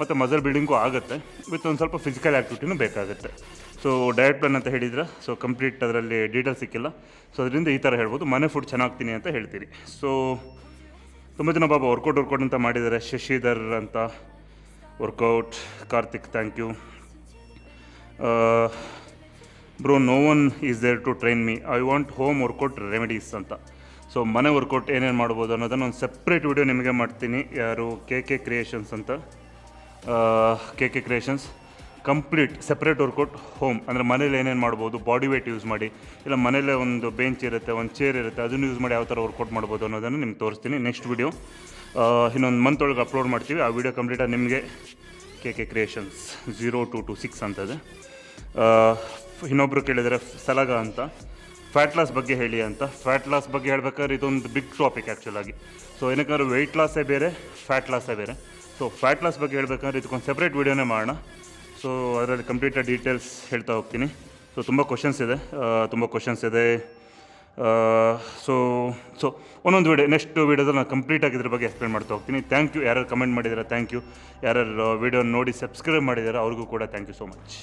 ಮತ್ತು ಮಸಲ್ ಬಿಲ್ಡಿಂಗು ಆಗುತ್ತೆ, ವಿತ್ ಒಂದು ಸ್ವಲ್ಪ ಫಿಸಿಕಲ್ ಆ್ಯಕ್ಟಿವಿಟಿನೂ ಬೇಕಾಗುತ್ತೆ. ಸೊ ಡಯಟ್ ಪ್ಲಾನ್ ಅಂತ ಹೇಳಿದ್ರೆ, ಸೊ ಕಂಪ್ಲೀಟ್ ಅದರಲ್ಲಿ ಡೀಟೇಲ್ಸ್ ಸಿಕ್ಕಿಲ್ಲ. ಸೊ ಅದರಿಂದ ಈ ಥರ ಹೇಳ್ಬೋದು, ಮನೆ ಫುಡ್ ಚೆನ್ನಾಗ್ತೀನಿ ಅಂತ ಹೇಳ್ತೀರಿ. ಸೊ ತುಂಬ ಜನ ವರ್ಕೌಟ್ ಅಂತ ಮಾಡಿದ್ದಾರೆ. ಶಶಿಧರ್ ಅಂತ workout, Karthik thank you. Bro, no one is there to train me, I want home workout remedies ಅಂತ. ಸೊ ಮನೆ ವರ್ಕೌಟ್ ಏನೇನು ಮಾಡ್ಬೋದು ಅನ್ನೋದನ್ನು ಒಂದು ಸಪ್ರೇಟ್ ವಿಡಿಯೋ ನಿಮಗೆ ಮಾಡ್ತೀನಿ. ಯಾರು KK ಕ್ರಿಯೇಷನ್ಸ್ ಅಂತ, KK creations complete separate workout home ಅಂದರೆ ಮನೇಲಿ ಏನೇನು ಮಾಡ್ಬೋದು, ಬಾಡಿ ವೇಟ್ ಯೂಸ್ ಮಾಡಿ, ಇಲ್ಲ ಮನೇಲೇ ಒಂದು ಬೆಂಚ್ ಇರುತ್ತೆ, ಒಂದು ಚೇರ್ ಇರುತ್ತೆ, ಅದನ್ನು ಯೂಸ್ ಮಾಡಿ ಯಾವ ಥರ ವರ್ಕೌಟ್ ಮಾಡ್ಬೋದು ಅನ್ನೋದನ್ನು ನಿಮ್ಗೆ ತೋರಿಸ್ತೀನಿ. ನೆಕ್ಸ್ಟ್ ವಿಡಿಯೋ ಇನ್ನೊಂದು ಮಂತ್ ಒಳಗೆ ಅಪ್ಲೋಡ್ ಮಾಡ್ತೀವಿ. ಆ ವಿಡಿಯೋ ಕಂಪ್ಲೀಟಾಗಿ ನಿಮಗೆ KK ಕ್ರಿಯೇಷನ್ಸ್ 0226 ಅಂತದೆ. ಇನ್ನೊಬ್ಬರು ಕೇಳಿದರೆ ಸಲಗ ಅಂತ, ಫ್ಯಾಟ್ ಲಾಸ್ ಬಗ್ಗೆ ಹೇಳಿ ಅಂತ. ಫ್ಯಾಟ್ ಲಾಸ್ ಬಗ್ಗೆ ಹೇಳ್ಬೇಕಾದ್ರೆ ಇದೊಂದು ಬಿಗ್ ಟಾಪಿಕ್ ಆ್ಯಕ್ಚುಲಾಗಿ. ಸೊ ಏನಕ್ಕಾದ್ರೂ ವೆಯ್ಟ್ ಲಾಸೇ ಬೇರೆ, ಫ್ಯಾಟ್ ಲಾಸೇ ಬೇರೆ. ಸೊ ಫ್ಯಾಟ್ ಲಾಸ್ ಬಗ್ಗೆ ಹೇಳ್ಬೇಕಂದ್ರೆ ಇದಕ್ಕೊಂದು ಸಪ್ರೇಟ್ ವೀಡಿಯೋನೇ ಮಾಡೋಣ. ಸೊ ಅದರಲ್ಲಿ ಕಂಪ್ಲೀಟಾಗಿ ಡೀಟೇಲ್ಸ್ ಹೇಳ್ತಾ ಹೋಗ್ತೀನಿ. ಸೊ ತುಂಬ ಕ್ವಶನ್ಸ್ ಇದೆ. ಸೊ ಒಂದೊಂದು ವೀಡಿಯೋ, ನೆಕ್ಸ್ಟ್ ವೀಡಿಯೋದಲ್ಲಿ ನಾನು ಕಂಪ್ಲೀಟಾಗಿ ಇದ್ರ ಬಗ್ಗೆ ಎಕ್ಸ್ಪ್ಲೇನ್ ಮಾಡ್ತಾ ಹೋಗ್ತೀನಿ. ಥ್ಯಾಂಕ್ ಯು ಯಾರ್ಯಾರು ಕಮೆಂಟ್ ಮಾಡಿದ್ದಾರೆ, ಥ್ಯಾಂಕ್ ಯು ಯಾರ್ಯಾರು ವೀಡಿಯೋ ನೋಡಿ ಸಬ್ಸ್ಕ್ರೈಬ್ ಮಾಡಿದ್ದಾರೆ, ಅವ್ರಿಗೂ ಕೂಡ ಥ್ಯಾಂಕ್ ಯು ಸೋ ಮಚ್.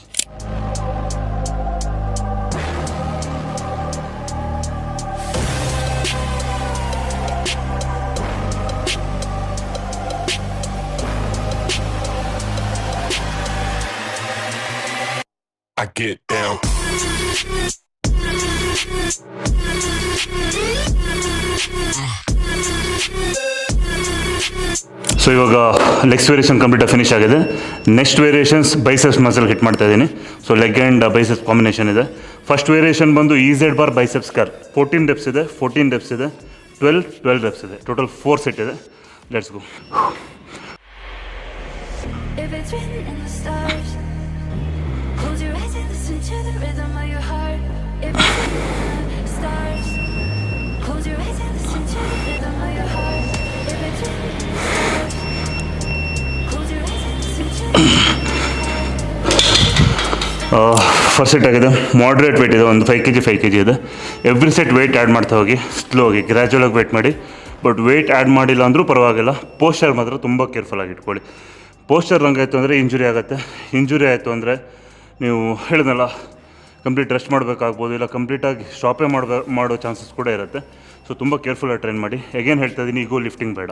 ಇವಾಗ ಲೆಗ್ಸ್ ವೇರಿಯೇಷನ್ ಕಂಪ್ಲೀಟಾಗಿ ಫಿನಿಶ್ ಆಗಿದೆ. Next variations biceps muscle hit ಮಾಡ್ತಾ ಇದ್ದೀನಿ. So leg and biceps combination ಇದೆ. ಫಸ್ಟ್ ವೇರಿಯೇಷನ್ ಬಂದು EZ ಬಾರ್ ಬೈಸೆಪ್ಸ್ ಕರ್ 14 ರೆಪ್ಸ್ ಇದೆ, 14 ರೆಪ್ಸ್ ಇದೆ, 12 ರೆಪ್ಸ್ ಇದೆ. ಟೋಟಲ್ 4 ಸೆಟ್ ಇದೆ. Let's go. If it's written in the stars, close your eyes and listen to the rhythm of your heart. If it's written in the stars, close your eyes and listen to the rhythm of your heart. If it's written in the stars, close your eyes and listen to the rhythm of your heart. First set ಆಗಿದೆ. Moderate weight ಇದೆ, ಒಂದು 5 kg ಇದೆ. Every set weight add ಮಾಡ್ತಾ ಹೋಗಿ, slow ಆಗಿ ಗ್ರ್ಯಾಜುವಲಾಗಿ weight ಮಾಡಿ. But weight add ಮಾಡಿಲ್ಲ ಅಂದರೂ ಪರವಾಗಿಲ್ಲ, ಪೋಸ್ಚರ್ ಮಾತ್ರ ತುಂಬ ಕೇರ್ಫುಲ್ಲಾಗಿ ಇಟ್ಕೊಳ್ಳಿ. ಪೋಸ್ಚರ್ ರಂಗಾಯಿತು ಅಂದರೆ ಇಂಜುರಿ ಆಗುತ್ತೆ. ಇಂಜುರಿ ಆಯಿತು ಅಂದರೆ ನೀವು ಹೇಳಿದ್ನಲ್ಲ, ಕಂಪ್ಲೀಟ್ ರೆಸ್ಟ್ ಮಾಡಬೇಕಾಗ್ಬೋದು, ಇಲ್ಲ ಕಂಪ್ಲೀಟಾಗಿ ಸ್ಟಾಪೇ ಮಾಡೋ ಚಾನ್ಸಸ್ ಕೂಡ ಇರುತ್ತೆ. ಸೊ ತುಂಬ ಕೇರ್ಫುಲ್ಲಾಗಿ ಟ್ರೈನ್ ಮಾಡಿ. ಎಗೇನ್ ಹೇಳ್ತಾ ಇದ್ದೀನಿ, ಈಗೋ ಲಿಫ್ಟಿಂಗ್ ಬೇಡ.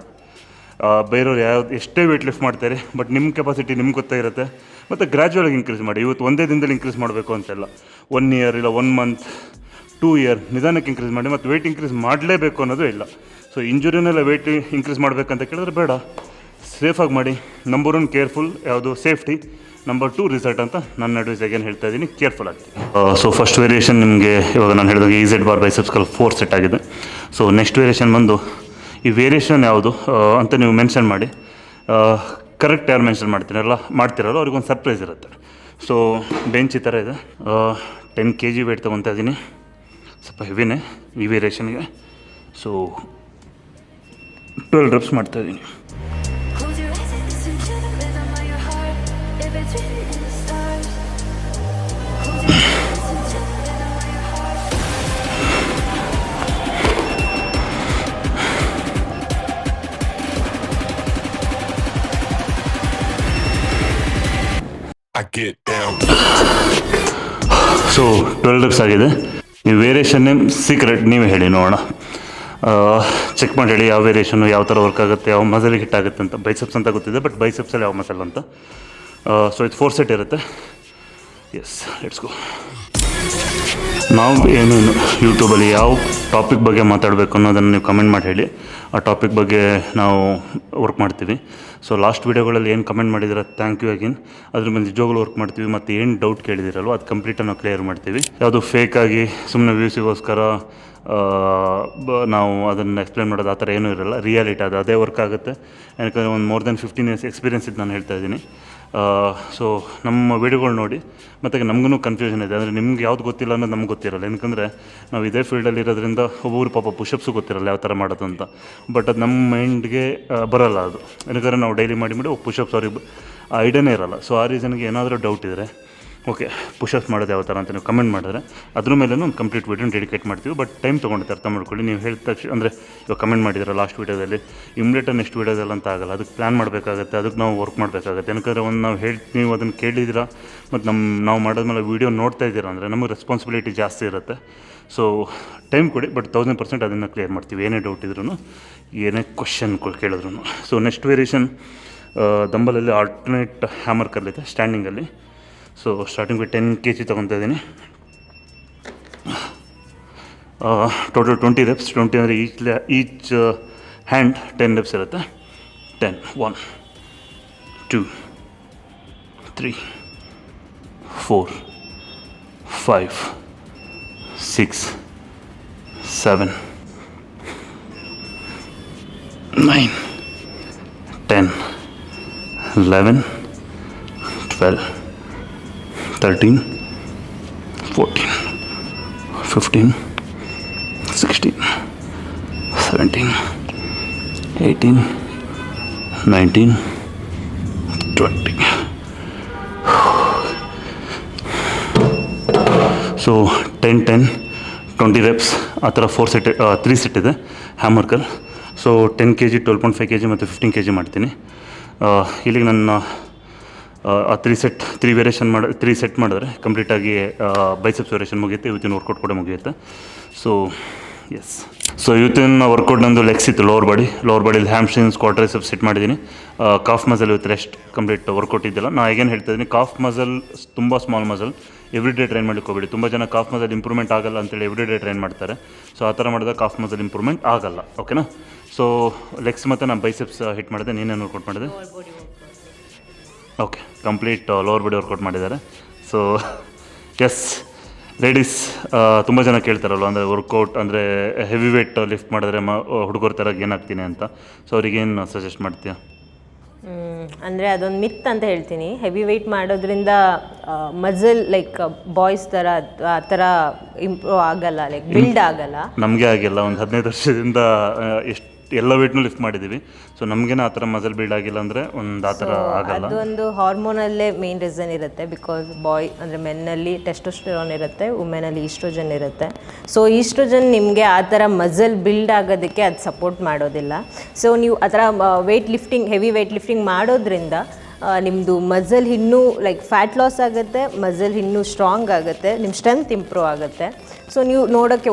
ಬೇರೆಯವ್ರು ಎಷ್ಟೇ ವೆಯ್ಟ್ ಲಿಫ್ಟ್ ಮಾಡ್ತಾರೆ, ಬಟ್ ನಿಮ್ಮ ಕೆಪಾಸಿಟಿ ನಿಮ್ಗೆ ಗೊತ್ತಾಗಿರುತ್ತೆ. ಮತ್ತು ಗ್ರ್ಯಾಜುವಲಾಗಿ ಇನ್ಕ್ರೀಸ್ ಮಾಡಿ. ಇವತ್ತು ಒಂದೇ ದಿನದಲ್ಲಿ ಇನ್ಕ್ರೀಸ್ ಮಾಡಬೇಕು ಅಂತೆಲ್ಲ, 1 year ಇಲ್ಲ 1 month 2 year ನಿಧಾನಕ್ಕೆ ಇನ್ಕ್ರೀಸ್ ಮಾಡಿ. ಮತ್ತು ವೆಯ್ಟ್ ಇನ್ಕ್ರೀಸ್ ಮಾಡಲೇಬೇಕು ಅನ್ನೋದು ಇಲ್ಲ. ಸೊ ಇಂಜುರಿನೆಲ್ಲ ವೆಯ್ಟ್ ಇನ್ಕ್ರೀಸ್ ಮಾಡಬೇಕಂತ ಕೇಳಿದ್ರೆ ಬೇಡ, ಸೇಫಾಗಿ ಮಾಡಿ. ನಂಬರ್ 1 ಕೇರ್ಫುಲ್, ಯಾವುದು ಸೇಫ್ಟಿ. ನಂಬರ್ 2 ರಿಸಲ್ಟ್ ಅಂತ ನನ್ನ ಅಡ್ವೈಸ್ ಏನು ಹೇಳ್ತಾ ಇದ್ದೀನಿ, ಕೇರ್ಫುಲ್ ಆಗಿ. ಸೊ ಫಸ್ಟ್ ವೇರಿಯೇಷನ್ ನಿಮಗೆ ಇವಾಗ ನಾನು ಹೇಳಿದಾಗ EZ ಬಾರ್ ಬೈಸೆಪ್ಸ್ ಕಲ್ 4 ಸೆಟ್ ಆಗಿದೆ. ಸೊ ನೆಕ್ಸ್ಟ್ ವೇರಿಯೇಷನ್ ಬಂದು, ಈ ವೇರಿಯೇಷನ್ ಯಾವುದು ಅಂತ ನೀವು ಮೆನ್ಷನ್ ಮಾಡಿ. ಕರೆಕ್ಟ್ ಯಾರು ಮೆನ್ಷನ್ ಮಾಡ್ತಿರಲ್ಲ ಅವ್ರಿಗೊಂದು ಸರ್ಪ್ರೈಸ್ ಇರುತ್ತೆ. ಸೊ ಬೆಂಚ್ ಈ ಥರ ಇದೆ. 10 kg ವೆಯ್ಟ್ ತೊಗೊತಾ ಇದ್ದೀನಿ, ಸ್ವಲ್ಪ ಹೆವಿನೇ ಈ ವೇರಿಯೇಷನ್ಗೆ. ಸೊ 12 reps ಮಾಡ್ತಾಯಿದ್ದೀನಿ. Close your eyes and listen to the rhythm of your heart. If it's written in the stars, close your eyes and listen to the rhythm of your heart. I get down. So 12 reps ಆಗಿದೆ. ನೀವು variation name secret ನೀವೇ ಹೇಳಿ ನೋಡೋಣ. Check ಮಾಡಿ ಹೇಳಿ ಯಾವ variation ಯಾವ ಥರ ವರ್ಕ್ ಆಗುತ್ತೆ, ಯಾವ ಮಸಲಿಗೆ ಹಿಟ್ ಆಗುತ್ತೆ ಅಂತ. ಬೈಸೆಪ್ಸ್ ಅಂತ ಗೊತ್ತಿದೆ, ಬಟ್ ಬೈಸೆಪ್ಸಲ್ಲಿ ಯಾವ ಮಸಲ್ ಅಂತ. ಸೊ ಇದು 4 ಸೆಟ್ ಇರುತ್ತೆ. Yes, let's go. ನಾವು ಏನು ಯೂಟ್ಯೂಬಲ್ಲಿ ಯಾವ ಟಾಪಿಕ್ ಬಗ್ಗೆ ಮಾತಾಡಬೇಕು ಅನ್ನೋದನ್ನು ನೀವು ಕಮೆಂಟ್ ಮಾಡಿ ಹೇಳಿ. ಆ ಟಾಪಿಕ್ ಬಗ್ಗೆ ನಾವು ವರ್ಕ್ ಮಾಡ್ತೀವಿ. ಸೊ ಲಾಸ್ಟ್ ವೀಡಿಯೋಗಳಲ್ಲಿ ಏನು ಕಮೆಂಟ್ ಮಾಡಿದ್ರೆ ಥ್ಯಾಂಕ್ ಯು ಅಗೇನ್. ಅದ್ರ ಮೇಲೆ ನಿಜವಾಗ್ಲೂ ವರ್ಕ್ ಮಾಡ್ತೀವಿ. ಮತ್ತು ಏನು ಡೌಟ್ ಕೇಳಿದಿರಲ್ವ ಅದು ಕಂಪ್ಲೀಟಾಗಿ ನಾವು ಕ್ಲಿಯರ್ ಮಾಡ್ತೀವಿ. ಯಾವುದು ಫೇಕಾಗಿ ಸುಮ್ಮನೆ ವ್ಯೂಸಿಗೋಸ್ಕರ ನಾವು ಅದನ್ನು ಎಕ್ಸ್ಪ್ಲೇನ್ ಮಾಡೋದು ಆ ಥರ ಏನೂ ಇರಲ್ಲ. ರಿಯಾಲಿಟಿ ಅದು ಅದೇ ವರ್ಕ್ ಆಗುತ್ತೆ. ಯಾಕಂದರೆ ಒಂದು more than 15 years ಎಕ್ಸ್ಪೀರಿಯನ್ಸ್ ಇದ್ದು ನಾನು ಹೇಳ್ತಾ ಇದ್ದೀನಿ. ಸೊ ನಮ್ಮ ವೀಡಿಯೋಗಳು ನೋಡಿ. ಮತ್ತು ನಮಗೂ ಕನ್ಫ್ಯೂಷನ್ ಇದೆ, ಅಂದರೆ ನಿಮ್ಗೆ ಯಾವ್ದು ಗೊತ್ತಿಲ್ಲ ಅನ್ನೋದು ನಮ್ಗೆ ಗೊತ್ತಿರಲ್ಲ. ಏನಕ್ಕಂದರೆ ನಾವು ಇದೇ ಫೀಲ್ಡಲ್ಲಿ ಇರೋದ್ರಿಂದ ಒಬ್ಬೊಬ್ರು ಪಾಪ ಪುಷಪ್ಸು ಗೊತ್ತಿರಲ್ಲ ಯಾವ ಥರ ಮಾಡೋದು ಅಂತ. ಬಟ್ ಅದು ನಮ್ಮ ಮೈಂಡ್ಗೆ ಬರೋಲ್ಲ ಅದು. ಏನಕ್ಕಂದರೆ ನಾವು ಡೈಲಿ ಮಾಡಿ ಪುಷಪ್ಸ್ ಅವ್ರಿಗೆ ಐಡಿಯಾನೇ ಇರೋಲ್ಲ. ಸೊ ಆ ರೀಸನ್ಗೆ ಏನಾದರೂ ಡೌಟ್ ಇದ್ದರೆ ಓಕೆ, ಪುಷಪ್ಸ್ ಮಾಡೋದು ಯಾವ ಥರ ಅಂತ ನೀವು ಕಮೆಂಟ್ ಮಾಡಿದ್ರೆ ಅದ್ರ ಮೇಲೂ ಒಂದು ಕಂಪ್ಲೀಟ್ ವೀಡಿಯೋನ ಡೆಡಿಕೇಟ್ ಮಾಡ್ತೀವಿ. ಬಟ್ ಟೈಮ್ ತೊಗೊಂಡು ಅರ್ಥ ಮಾಡ್ಕೊಳ್ಳಿ. ನೀವು ಹೇಳಿದ ತಕ್ಷಣ, ಅಂದರೆ ಇವಾಗ ಕಮೆಂಟ್ ಮಾಡಿದ್ರೆ ಲಾಸ್ಟ್ ವೀಡಿಯೋದಲ್ಲಿ, ಇಮ್ಮಿಡಿಯೇಟಾಗಿ ನೆಕ್ಸ್ಟ್ ವೀಡಿಯೋದಲ್ಲಿ ಅಂತ ಆಗಲ್ಲ. ಅದಕ್ಕೆ ಪ್ಲ್ಯಾನ್ ಮಾಡಬೇಕಾಗತ್ತೆ, ಅದಕ್ಕೆ ನಾವು ವರ್ಕ್ ಮಾಡಬೇಕಾಗತ್ತೆ. ಏನಕ್ಕಂದರೆ ಒಂದು ನಾವು ನೀವು ಅದನ್ನು ಕೇಳಿದ್ದೀರಾ ಮತ್ತು ನಾವು ಮಾಡೋದ್ಮೇಲೆ ವೀಡಿಯೋ ನೋಡ್ತಾ ಇದ್ದೀರಾ ಅಂದರೆ ನಮಗೆ ರೆಸ್ಪಾನ್ಸಿಬಿಲಿಟಿ ಜಾಸ್ತಿ ಇರುತ್ತೆ. ಸೊ ಟೈಮ್ ಕೊಡಿ, ಬಟ್ 1000% ಅದನ್ನು ಕ್ಲಿಯರ್ ಮಾಡ್ತೀವಿ. ಏನೇ ಡೌಟ್ ಇದ್ರೂ, ಏನೇ ಕ್ವಶನ್ ಕೇಳಿದ್ರು. ಸೊ ನೆಕ್ಸ್ಟ್ ವೇರಿಯೇಷನ್ ದಂಬಲಲ್ಲಿ ಆಲ್ಟರ್ನೇಟ್ ಹ್ಯಾಮರ್ ಕರ್ಲಿದೆ ಸ್ಟ್ಯಾಂಡಿಂಗಲ್ಲಿ. ಸೊ ಸ್ಟಾರ್ಟಿಂಗ್ 10 kg ತೊಗೊತಾ ಇದ್ದೀನಿ. Total 20 reps. 20 ಅಂದರೆ ಈಚ್ ಹ್ಯಾಂಡ್ 10 reps ಇರುತ್ತೆ. 10 1 2 3 4 5 6 7 9 10 11 12 13 14 15 16 17 18 19 20. ಸೊ 10 10 20 reps ಆ ಥರ 3 ಸೆಟ್ ಇದೆ hammer curl. So 10 kg 12.5 kg ಮತ್ತು 15 kg ಮಾಡ್ತೀನಿ. ಇಲ್ಲಿಗೆ ನನ್ನ 3 ಸೆಟ್ ಮಾಡಿದ್ರೆ ಕಂಪ್ಲೀಟಾಗಿ ಬೈಸೆಪ್ಸ್ ವೇರಿಯೇಷನ್ ಮುಗಿಯುತ್ತೆ. ಇವತ್ತಿನ ವರ್ಕೌಟ್ ಕೂಡ ಮುಗಿಯುತ್ತೆ. ಸೊ ಎಸ್, ಸೊ ಇವತ್ತಿನ ವರ್ಕೌಟ್ ನಂದು ಲೆಗ್ಸ್ ಇತ್ತು, ಲೋವರ್ ಬಾಡಿಲಿ ಹ್ಯಾಮ್ಸ್ಟ್ರಿಂಗ್, ಸ್ಕ್ವಾಟ್, ಟ್ರೈಸೆಪ್ಸ್ ಸೆಟ್ ಮಾಡಿದ್ದೀನಿ. ಕಾಫ್ ಮಸಲ್ ಇವತ್ತು ರೆಸ್ಟ್ ಕಂಪ್ಲೀಟ್ ವರ್ಕೌಟ್ ಇದ್ದಿಲ್ಲ. ನಾನು ಏನು ಹೇಳ್ತಾ ಇದ್ದೀನಿ, ಕಾಫ್ ಮಸಲ್ ತುಂಬ small muscle. Every day train ಮಾಡ್ಲಿಕ್ಕೆ ಹೋಗ್ಬೇಡಿ. ತುಂಬ ಜನ ಕಾಫ್ ಮಸಲ್ ಇಂಪ್ರೂವ್ಮೆಂಟ್ ಆಗಲ್ಲ ಅಂತೇಳಿ ಎವ್ರಿ ಡೇ ಟ್ರೈನ್ ಮಾಡ್ತಾರೆ. ಸೊ ಆ ಥರ ಮಾಡಿದಾಗ ಕಾಫ್ ಮಸಲ್ ಇಂಪ್ರೂವ್ಮೆಂಟ್ ಆಗಲ್ಲ. ಓಕೆನಾ? ಸೊ ಲೆಗ್ಸ್ ಮತ್ತು ನಾನು ಬೈಸೆಪ್ಸ್ ಹಿಟ್ ಮಾಡಿದೆ. ನೀನೇನು ವರ್ಕೌಟ್ ಮಾಡಿದೆ? Okay, complete lower body workout ಮಾಡಿದ್ದಾರೆ. ಸೊ ಎಸ್ ಲೇಡೀಸ್, ತುಂಬ ಜನ ಕೇಳ್ತಾರಲ್ವ, ಅಂದರೆ ವರ್ಕೌಟ್ ಅಂದರೆ ಹೆವಿ ವೇಟ್ ಲಿಫ್ಟ್ ಮಾಡಿದ್ರೆ ಹುಡುಗರ ಥರ ಏನಾಗ್ತೀನಿ ಅಂತ. ಸೊ ಅವ್ರಿಗೇನು ಸಜೆಸ್ಟ್ ಮಾಡ್ತೀಯಾ? ಅಂದರೆ ಅದೊಂದು ಮಿತ್ ಅಂತ ಹೇಳ್ತೀನಿ. ಹೆವಿ ವೆಯ್ಟ್ ಮಾಡೋದ್ರಿಂದ ಮಸಲ್ ಲೈಕ್ ಬಾಯ್ಸ್ ಥರ ಆ ಥರ ಇಂಪ್ರೂವ್ ಆಗಲ್ಲ, ಲೈಕ್ ಬಿಲ್ಡ್ ಆಗಲ್ಲ. ನಮಗೆ ಆಗಿಲ್ಲ. ಒಂದು 15 ವರ್ಷದಿಂದ ಎಷ್ಟು ಎಲ್ಲ ವೇಟ್ನೂ ಲಿಫ್ಟ್ ಮಾಡಿದ್ದೀವಿ. ಸೊ ನಮಗೇನು ಆ ಥರ ಮಸಲ್ ಬಿಲ್ಡ್ ಆಗಿಲ್ಲ ಅಂದರೆ ಒಂದು ಆ ಥರ ಆಗಲ್ಲ. ಅದೊಂದು ಹಾರ್ಮೋನಲ್ಲೇ ಮೇನ್ ರೀಸನ್ ಇರುತ್ತೆ. ಬಿಕಾಸ್ ಅಂದರೆ ಮೆನ್ನಲ್ಲಿ ಟೆಸ್ಟೋಸ್ಟೆರಾನ್ ಇರುತ್ತೆ, ವುಮೆನಲ್ಲಿ ಈಸ್ಟ್ರೋಜನ್ ಇರುತ್ತೆ. ಸೊ ಈಸ್ಟ್ರೋಜನ್ ನಿಮಗೆ ಆ ಥರ ಮಸಲ್ ಬಿಲ್ಡ್ ಆಗೋದಕ್ಕೆ ಅದು ಸಪೋರ್ಟ್ ಮಾಡೋದಿಲ್ಲ. ಸೊ ನೀವು ಆ ಥರ ಹೆವಿ ವೇಟ್ ಲಿಫ್ಟಿಂಗ್ ಮಾಡೋದ್ರಿಂದ ನಿಮ್ಮದು ಮಸಲ್ ಇನ್ನೂ ಲೈಕ್ ಫ್ಯಾಟ್ ಲಾಸ್ ಆಗುತ್ತೆ, ಮಸಲ್ ಇನ್ನೂ ಸ್ಟ್ರಾಂಗ್ ಆಗುತ್ತೆ, ನಿಮ್ಮ ಸ್ಟ್ರೆಂತ್ ಇಂಪ್ರೂವ್ ಆಗುತ್ತೆ. ಸೊ ನೀವು ನೋಡೋಕ್ಕೆ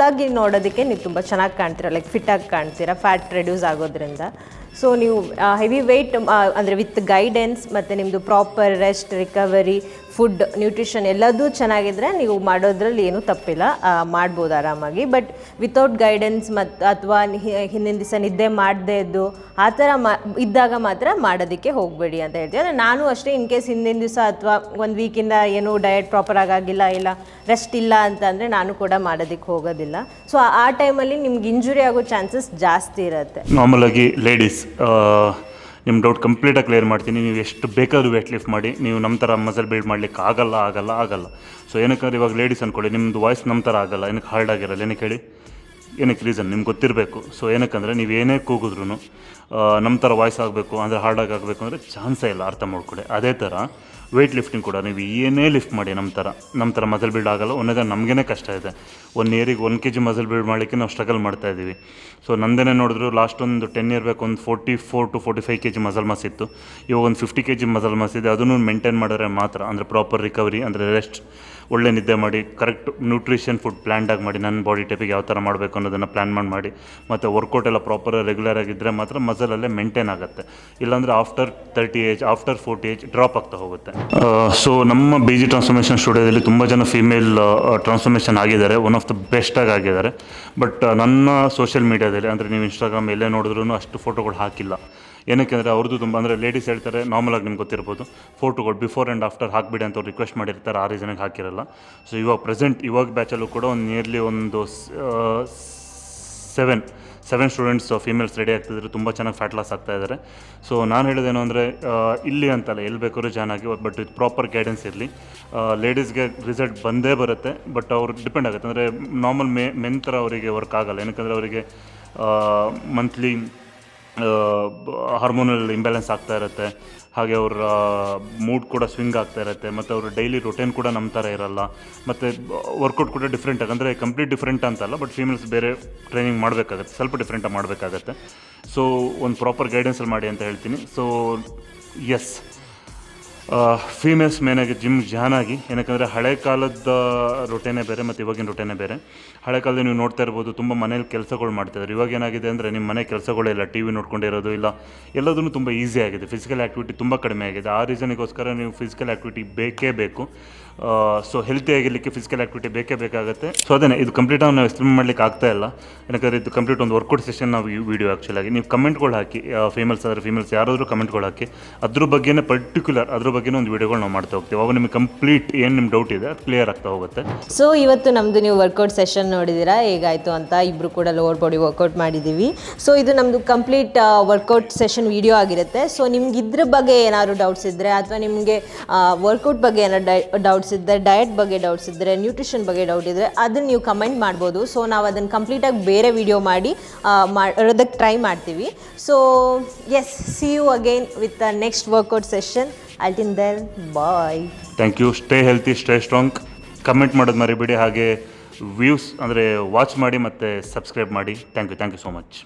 ಆಗಿ ನೋಡೋದಕ್ಕೆ ನೀವು ತುಂಬ ಚೆನ್ನಾಗಿ ಕಾಣ್ತೀರ, ಲೈಕ್ ಫಿಟ್ಟಾಗಿ ಕಾಣ್ತೀರ ಫ್ಯಾಟ್ ರೆಡ್ಯೂಸ್ ಆಗೋದ್ರಿಂದ. ಸೊ ನೀವು ಹೆವಿ ವೆಯ್ಟ್ ಅಂದರೆ ವಿತ್ ಗೈಡೆನ್ಸ್ ಮತ್ತು ನಿಮ್ಮದು proper rest, recovery, food, nutrition ಎಲ್ಲದೂ ಚೆನ್ನಾಗಿದ್ದರೆ ನೀವು ಮಾಡೋದ್ರಲ್ಲಿ ಏನೂ ತಪ್ಪಿಲ್ಲ, ಮಾಡ್ಬೋದು ಆರಾಮಾಗಿ. ಬಟ್ ವಿತೌಟ್ ಗೈಡೆನ್ಸ್ ಅಥವಾ ಹಿಂದಿನ ದಿವಸ ನಿದ್ದೆ ಮಾಡದೇ ಇದ್ದು ಆ ಥರ ಇದ್ದಾಗ ಮಾತ್ರ ಮಾಡೋದಕ್ಕೆ ಹೋಗಬೇಡಿ ಅಂತ ಹೇಳ್ತೀವಿ. ಅಂದರೆ ನಾನು ಅಷ್ಟೇ, ಇನ್ ಕೇಸ್ ಹಿಂದಿನ ದಿವಸ ಅಥವಾ ಒಂದು ವೀಕಿಂದ ಏನೂ ಡಯಟ್ ಪ್ರಾಪರಾಗಿ ಆಗಿಲ್ಲ, ಇಲ್ಲ ರೆಸ್ಟ್ ಇಲ್ಲ ಅಂತಂದರೆ ನಾನು ಕೂಡ ಮಾಡೋದಕ್ಕೆ ಹೋಗೋದಿಲ್ಲ. ಸೊ ಆ ಟೈಮಲ್ಲಿ ನಿಮ್ಗೆ ಇಂಜುರಿ ಆಗೋ ಚಾನ್ಸಸ್ ಜಾಸ್ತಿ ಇರುತ್ತೆ. ನಾರ್ಮಲಾಗಿ ಲೇಡೀಸ್, ನಿಮ್ಮ ಡೌಟ್ ಕಂಪ್ಲೀಟಾಗಿ ಕ್ಲಿಯರ್ ಮಾಡ್ತೀನಿ. ನೀವು ಎಷ್ಟು ಬೇಕಾದರೂ ವೇಟ್ ಲಿಫ್ಟ್ ಮಾಡಿ, ನೀವು ನಮ್ಮ ಥರ ಮಸಲ್ ಬಿಲ್ಡ್ ಮಾಡಲಿಕ್ಕೆ ಆಗಲ್ಲ. ಸೊ ಏನಕ್ಕಂದ್ರೆ ಇವಾಗ ಲೇಡೀಸ್ ಅಂದ್ಕೊಳ್ಳಿ, ನಿಮ್ಮದು ವಾಯ್ಸ್ ನಮ್ಮ ಥರ ಆಗಲ್ಲ. ಏನಕ್ಕೆ ಹಾರ್ಡ್ ಆಗಿರಲ್ಲ? ಏನಕ್ಕೆ ಹೇಳಿ? ಏನಕ್ಕೆ ರೀಸನ್ ನಿಮ್ಗೆ ಗೊತ್ತಿರಬೇಕು. ಸೊ ಏನಕ್ಕಂದರೆ ನೀವು ಏನೇ ಕೂಗಿದ್ರೂ ನಮ್ಮ ಥರ ವಾಯ್ಸ್ ಆಗಬೇಕು ಅಂದರೆ ಹಾರ್ಡಾಗಿ ಆಗಬೇಕು ಅಂದರೆ ಚಾನ್ಸೇ ಇಲ್ಲ, ಅರ್ಥ ಮಾಡ್ಕೊಳ್ಳಿ. ಅದೇ ಥರ ವೆಯ್ಟ್ ಲಿಫ್ಟಿಂಗ್ ಕೂಡ ನೀವು ಏನೇ ಲಿಫ್ಟ್ ಮಾಡಿ ನಮ್ಮ ಥರ ಮಸಲ್ ಬಿಲ್ಡ್ ಆಗಲ್ಲ. ಒಂದೇ ನಮಗೇ ಕಷ್ಟ ಇದೆ. 1 ಇಯರಿಗೆ 1 kg ಮಸಲ್ ಬಿಲ್ಡ್ ಮಾಡಲಿಕ್ಕೆ ನಾವು ಸ್ಟ್ರಗಲ್ ಮಾಡ್ತಾಯಿದ್ದೀವಿ. ಸೊ ನಂದೇನೇ ನೋಡಿದ್ರು ಲಾಸ್ಟ್ ಒಂದು 10 ಇಯರ್ ಬೇಕು ಒಂದು 44 to 45 kg ಮಸಲ್ ಮಾಸ್ ಇತ್ತು. ಇವಾಗ ಒಂದು 50 kg ಮಸಲ್ ಮಾಸ್ ಇದೆ. ಅದನ್ನು ಮೇಂಟೈನ್ ಮಾಡಿದ್ರೆ ಮಾತ್ರ, ಅಂದರೆ ಪ್ರಾಪರ್ ರಿಕವರಿ, ಅಂದರೆ ರೆಸ್ಟ್, ಒಳ್ಳೆ ನಿದ್ದೆ ಮಾಡಿ, ಕರೆಕ್ಟ್ ನ್ಯೂಟ್ರಿಷನ್ ಫುಡ್ ಪ್ಲ್ಯಾನ್ಡಾಗಿ ಮಾಡಿ, ನನ್ನ ಬಾಡಿ ಟೈಪಿಗೆ ಯಾವ ಥರ ಮಾಡಬೇಕು ಅನ್ನೋದನ್ನು ಪ್ಲ್ಯಾನ್ ಮಾಡಿ ಮತ್ತು ವರ್ಕೌಟ್ ಎಲ್ಲ ಪ್ರಾಪರ್ ರೆಗ್ಯುಲರ್ ಆಗಿದ್ದರೆ ಮಾತ್ರ ಮಸಲಲ್ಲೇ ಮೇಂಟೈನ್ ಆಗುತ್ತೆ. ಇಲ್ಲಾಂದರೆ after 30 age, after 40 age drop ಆಗ್ತಾ ಹೋಗುತ್ತೆ. ಸೊ ನಮ್ಮ BG ಟ್ರಾನ್ಸ್ಫಾರ್ಮೇಷನ್ ಸ್ಟುಡಿಯೋದಲ್ಲಿ ತುಂಬ ಜನ ಫೀಮೇಲ್ ಟ್ರಾನ್ಸ್ಫಾರ್ಮೇಷನ್ ಆಗಿದ್ದಾರೆ, ಒನ್ ಆಫ್ ದ ಬೆಸ್ಟಾಗಿ ಆಗಿದ್ದಾರೆ. ಬಟ್ ನನ್ನ ಸೋಷಿಯಲ್ ಮೀಡಿಯಾದಲ್ಲಿ, ಅಂದರೆ ನೀವು ಇನ್ಸ್ಟಾಗ್ರಾಮ್ ಎಲ್ಲೇ ನೋಡಿದ್ರೂ ಅಷ್ಟು ಫೋಟೋಗಳು ಹಾಕಿಲ್ಲ. ಏನಕ್ಕೆ ಅಂದರೆ ಅವ್ರದ್ದು ತುಂಬ, ಅಂದರೆ ಲೇಡೀಸ್ ಹೇಳ್ತಾರೆ ನಾರ್ಮಲಾಗಿ ನಿಮ್ಗೆ ಗೊತ್ತಿರ್ಬೋದು, ಫೋಟೋಗಳು ಬಿಫೋರ್ ಆ್ಯಂಡ್ ಆಫ್ಟರ್ ಹಾಕಿಬಿಡಿ ಅಂತ ಅವ್ರು ರಿಕ್ವೆಸ್ಟ್ ಮಾಡಿರ್ತಾರೆ. ಆ ರೀಸನಿಗೆ ಹಾಕಿರಲ್ಲ. ಸೊ ಇವಾಗ ಬ್ಯಾಚಲ್ಲೂ ಕೂಡ ಒಂದು ನಿಯರ್ಲಿ ಒಂದು 7 ಸ್ಟೂಡೆಂಟ್ಸ್ ಫೀಮೇಲ್ಸ್ ರೆಡಿ ಆಗ್ತಿದ್ರು. ತುಂಬ ಚೆನ್ನಾಗಿ ಫ್ಯಾಟ್ ಲಾಸ್ ಆಗ್ತಾಯಿದ್ದಾರೆ. ಸೊ ನಾನು ಹೇಳೋದೇನು ಅಂದರೆ, ಇಲ್ಲಿ ಅಂತಲ್ಲ, ಎಲ್ಲಿ ಬೇಕಾದ್ರೂ ಜಾಯ್ನ್ ಆಗಿ, ಬಟ್ ಇದು ಪ್ರಾಪರ್ ಗೈಡೆನ್ಸ್ ಇರಲಿ. ಲೇಡೀಸ್ಗೆ ರಿಸಲ್ಟ್ ಬಂದೇ ಬರುತ್ತೆ, ಬಟ್ ಅವ್ರು ಡಿಪೆಂಡ್ ಆಗುತ್ತೆ. ಅಂದರೆ ನಾರ್ಮಲ್ ಮೆನ್ ಥರ ಅವರಿಗೆ ವರ್ಕ್ ಆಗಲ್ಲ. ಏನಕ್ಕಂದರೆ ಅವರಿಗೆ ಮಂತ್ಲಿ ಹಾರ್ಮೋನಲ್ ಇಂಬ್ಯಾಲೆನ್ಸ್ ಆಗ್ತಾ ಇರುತ್ತೆ. ಹಾಗೆ ಅವರ ಮೂಡ್ ಕೂಡ ಸ್ವಿಂಗ್ ಆಗ್ತಾ ಇರುತ್ತೆ. ಮತ್ತು ಅವರು ಡೈಲಿ ರೊಟೀನ್ ಕೂಡ ನಮ್ಮ ಥರ ಇರಲ್ಲ. ಮತ್ತು ವರ್ಕೌಟ್ ಕೂಡ ಡಿಫ್ರೆಂಟ್ ಆಗಿ, ಅಂದರೆ ಕಂಪ್ಲೀಟ್ ಡಿಫ್ರೆಂಟ್ ಅಂತಲ್ಲ, ಬಟ್ ಫೀಮೇಲ್ಸ್ ಬೇರೆ ಟ್ರೈನಿಂಗ್ ಮಾಡಬೇಕಾಗತ್ತೆ, ಸ್ವಲ್ಪ ಡಿಫ್ರೆಂಟಾಗಿ ಮಾಡಬೇಕಾಗತ್ತೆ. ಸೊ ಒಂದು ಪ್ರಾಪರ್ ಗೈಡೆನ್ಸಲ್ಲಿ ಮಾಡಿ ಅಂತ ಹೇಳ್ತೀನಿ. ಸೊ ಎಸ್, ಫೀಮೇಲ್ಸ್ ಮೇನಾಗಿ ಜಿಮ್ ಜಾಯ್ನ್ ಆಗಿ. ಏನಕ್ಕಂದರೆ ಹಳೆ ಕಾಲದ ರೊಟೇನೇ ಬೇರೆ ಮತ್ತು ಇವಾಗಿನ ರೊಟೇನೇ ಬೇರೆ. ಹಳೆ ಕಾಲದಲ್ಲಿ ನೀವು ನೋಡ್ತಾ ಇರ್ಬೋದು, ತುಂಬ ಮನೇಲಿ ಕೆಲಸಗಳು ಮಾಡ್ತಾಯಿದ್ದಾರೆ. ಇವಾಗ ಏನಾಗಿದೆ ಅಂದರೆ, ನಿಮ್ಮ ಮನೆ ಕೆಲಸಗಳಿಲ್ಲ, TV ನೋಡ್ಕೊಂಡಿರೋದು ಇಲ್ಲ, ಎಲ್ಲದೂ ತುಂಬ ಈಸಿ ಆಗಿದೆ. ಫಿಸಿಕಲ್ ಆ್ಯಕ್ಟಿವಿಟಿ ತುಂಬ ಕಡಿಮೆ ಆಗಿದೆ. ಆ ರೀಸನಿಗೋಸ್ಕರ ನೀವು ಫಿಸಿಕಲ್ ಆ್ಯಕ್ಟಿವಿಟಿ ಬೇಕೇ ಬೇಕು. ಸೊ ಹೆಲ್ತಿ ಆಗಿರಲಿಕ್ಕೆ ಫಿಸಿಕಲ್ ಆ್ಯಕ್ಟಿವಿಟಿ ಬೇಕೇ ಬೇಕಾಗುತ್ತೆ. ಸೊ ಅದೇ ಇದು ಕಂಪ್ಲೀಟಾಗಿ ನಾವು ಎಕ್ಸ್ಪ್ಲೇನ್ ಮಾಡಲಿಕ್ಕೆ ಆಗ್ತಾ ಇಲ್ಲ. ಯಾಕಂದರೆ ಇದು ಕಂಪ್ಲೀಟ್ ಒಂದು ವರ್ಕೌಟ್ ಸೆಷನ್ ನಾವು ಈ ವಿಡಿಯೋ ಆ್ಯಕ್ಚುಲಾಗಿ. ನೀವು ಕಮೆಂಟ್ಗಳು ಹಾಕಿ, ಫೀಮೇಲ್ಸ್ ಆದರೆ ಫೀಮೇಲ್ಸ್ ಯಾರಾದರೂ ಕಮೆಂಟ್ಗಳು ಹಾಕಿ, ಅದ್ರ ಬಗ್ಗೆನೇ ಪರ್ಟಿಕ್ಯುಲರ್ ಅದ್ರ ಬಗ್ಗೆನೇ ಒಂದು ವಿಡಿಯೋಗಳು ನಾವು ಮಾಡ್ತಾ ಹೋಗ್ತೀವಿ. ಅವಾಗ ನಿಮಗೆ ಕಂಪ್ಲೀಟ್ ಏನು ನಿಮ್ಮ ಡೌಟ್ ಇದೆ ಅದು ಕ್ಲಿಯರ್ ಆಗ್ತಾ ಹೋಗುತ್ತೆ. ಸೊ ಇವತ್ತು ನಮ್ಮದು ನೀವು ವರ್ಕೌಟ್ ಸೆಷನ್ ನೋಡಿದ್ದೀರಾ ಹೇಗಾಯಿತು ಅಂತ. ಇಬ್ಬರು ಕೂಡ ಲೋವರ್ ಬಾಡಿ ವರ್ಕೌಟ್ ಮಾಡಿದ್ದೀವಿ. ಸೊ ಇದು ನಮ್ಮದು ಕಂಪ್ಲೀಟ್ ವರ್ಕೌಟ್ ಸೆಷನ್ ವಿಡಿಯೋ ಆಗಿರುತ್ತೆ. ಸೊ ನಿಮ್ಗೆ ಇದ್ರ ಬಗ್ಗೆ ಏನಾದ್ರು ಡೌಟ್ಸ್ ಇದ್ದರೆ, ಅಥವಾ ನಿಮಗೆ ವರ್ಕೌಟ್ ಬಗ್ಗೆ ಏನಾದ್ರು ಡೌಟ್ಸ್ ಇದ್ದರೆ, ಡಯಟ್ ಬಗ್ಗೆ ಡೌಟ್ಸ್ ಇದ್ದರೆ, ನ್ಯೂಟ್ರಿಷನ್ ಬಗ್ಗೆ ಡೌಟ್ ಇದ್ದರೆ, ಅದನ್ನು ನೀವು ಕಮೆಂಟ್ ಮಾಡ್ಬೋದು. ಸೊ ನಾವು ಅದನ್ನು ಕಂಪ್ಲೀಟಾಗಿ ಬೇರೆ ವಿಡಿಯೋ ಮಾಡೋದಕ್ಕೆ ಟ್ರೈ ಮಾಡ್ತೀವಿ. So yes, see you again with the next workout session. Until then, bye. Thank you. Stay healthy, stay strong. Comment ಮಾಡೋದು ಮರಿಬೇಡಿ. ಹಾಗೆ ವ್ಯೂಸ್ ಅಂದರೆ ವಾಚ್ ಮಾಡಿ ಮತ್ತು ಸಬ್ಸ್ಕ್ರೈಬ್ ಮಾಡಿ. Thank you so much.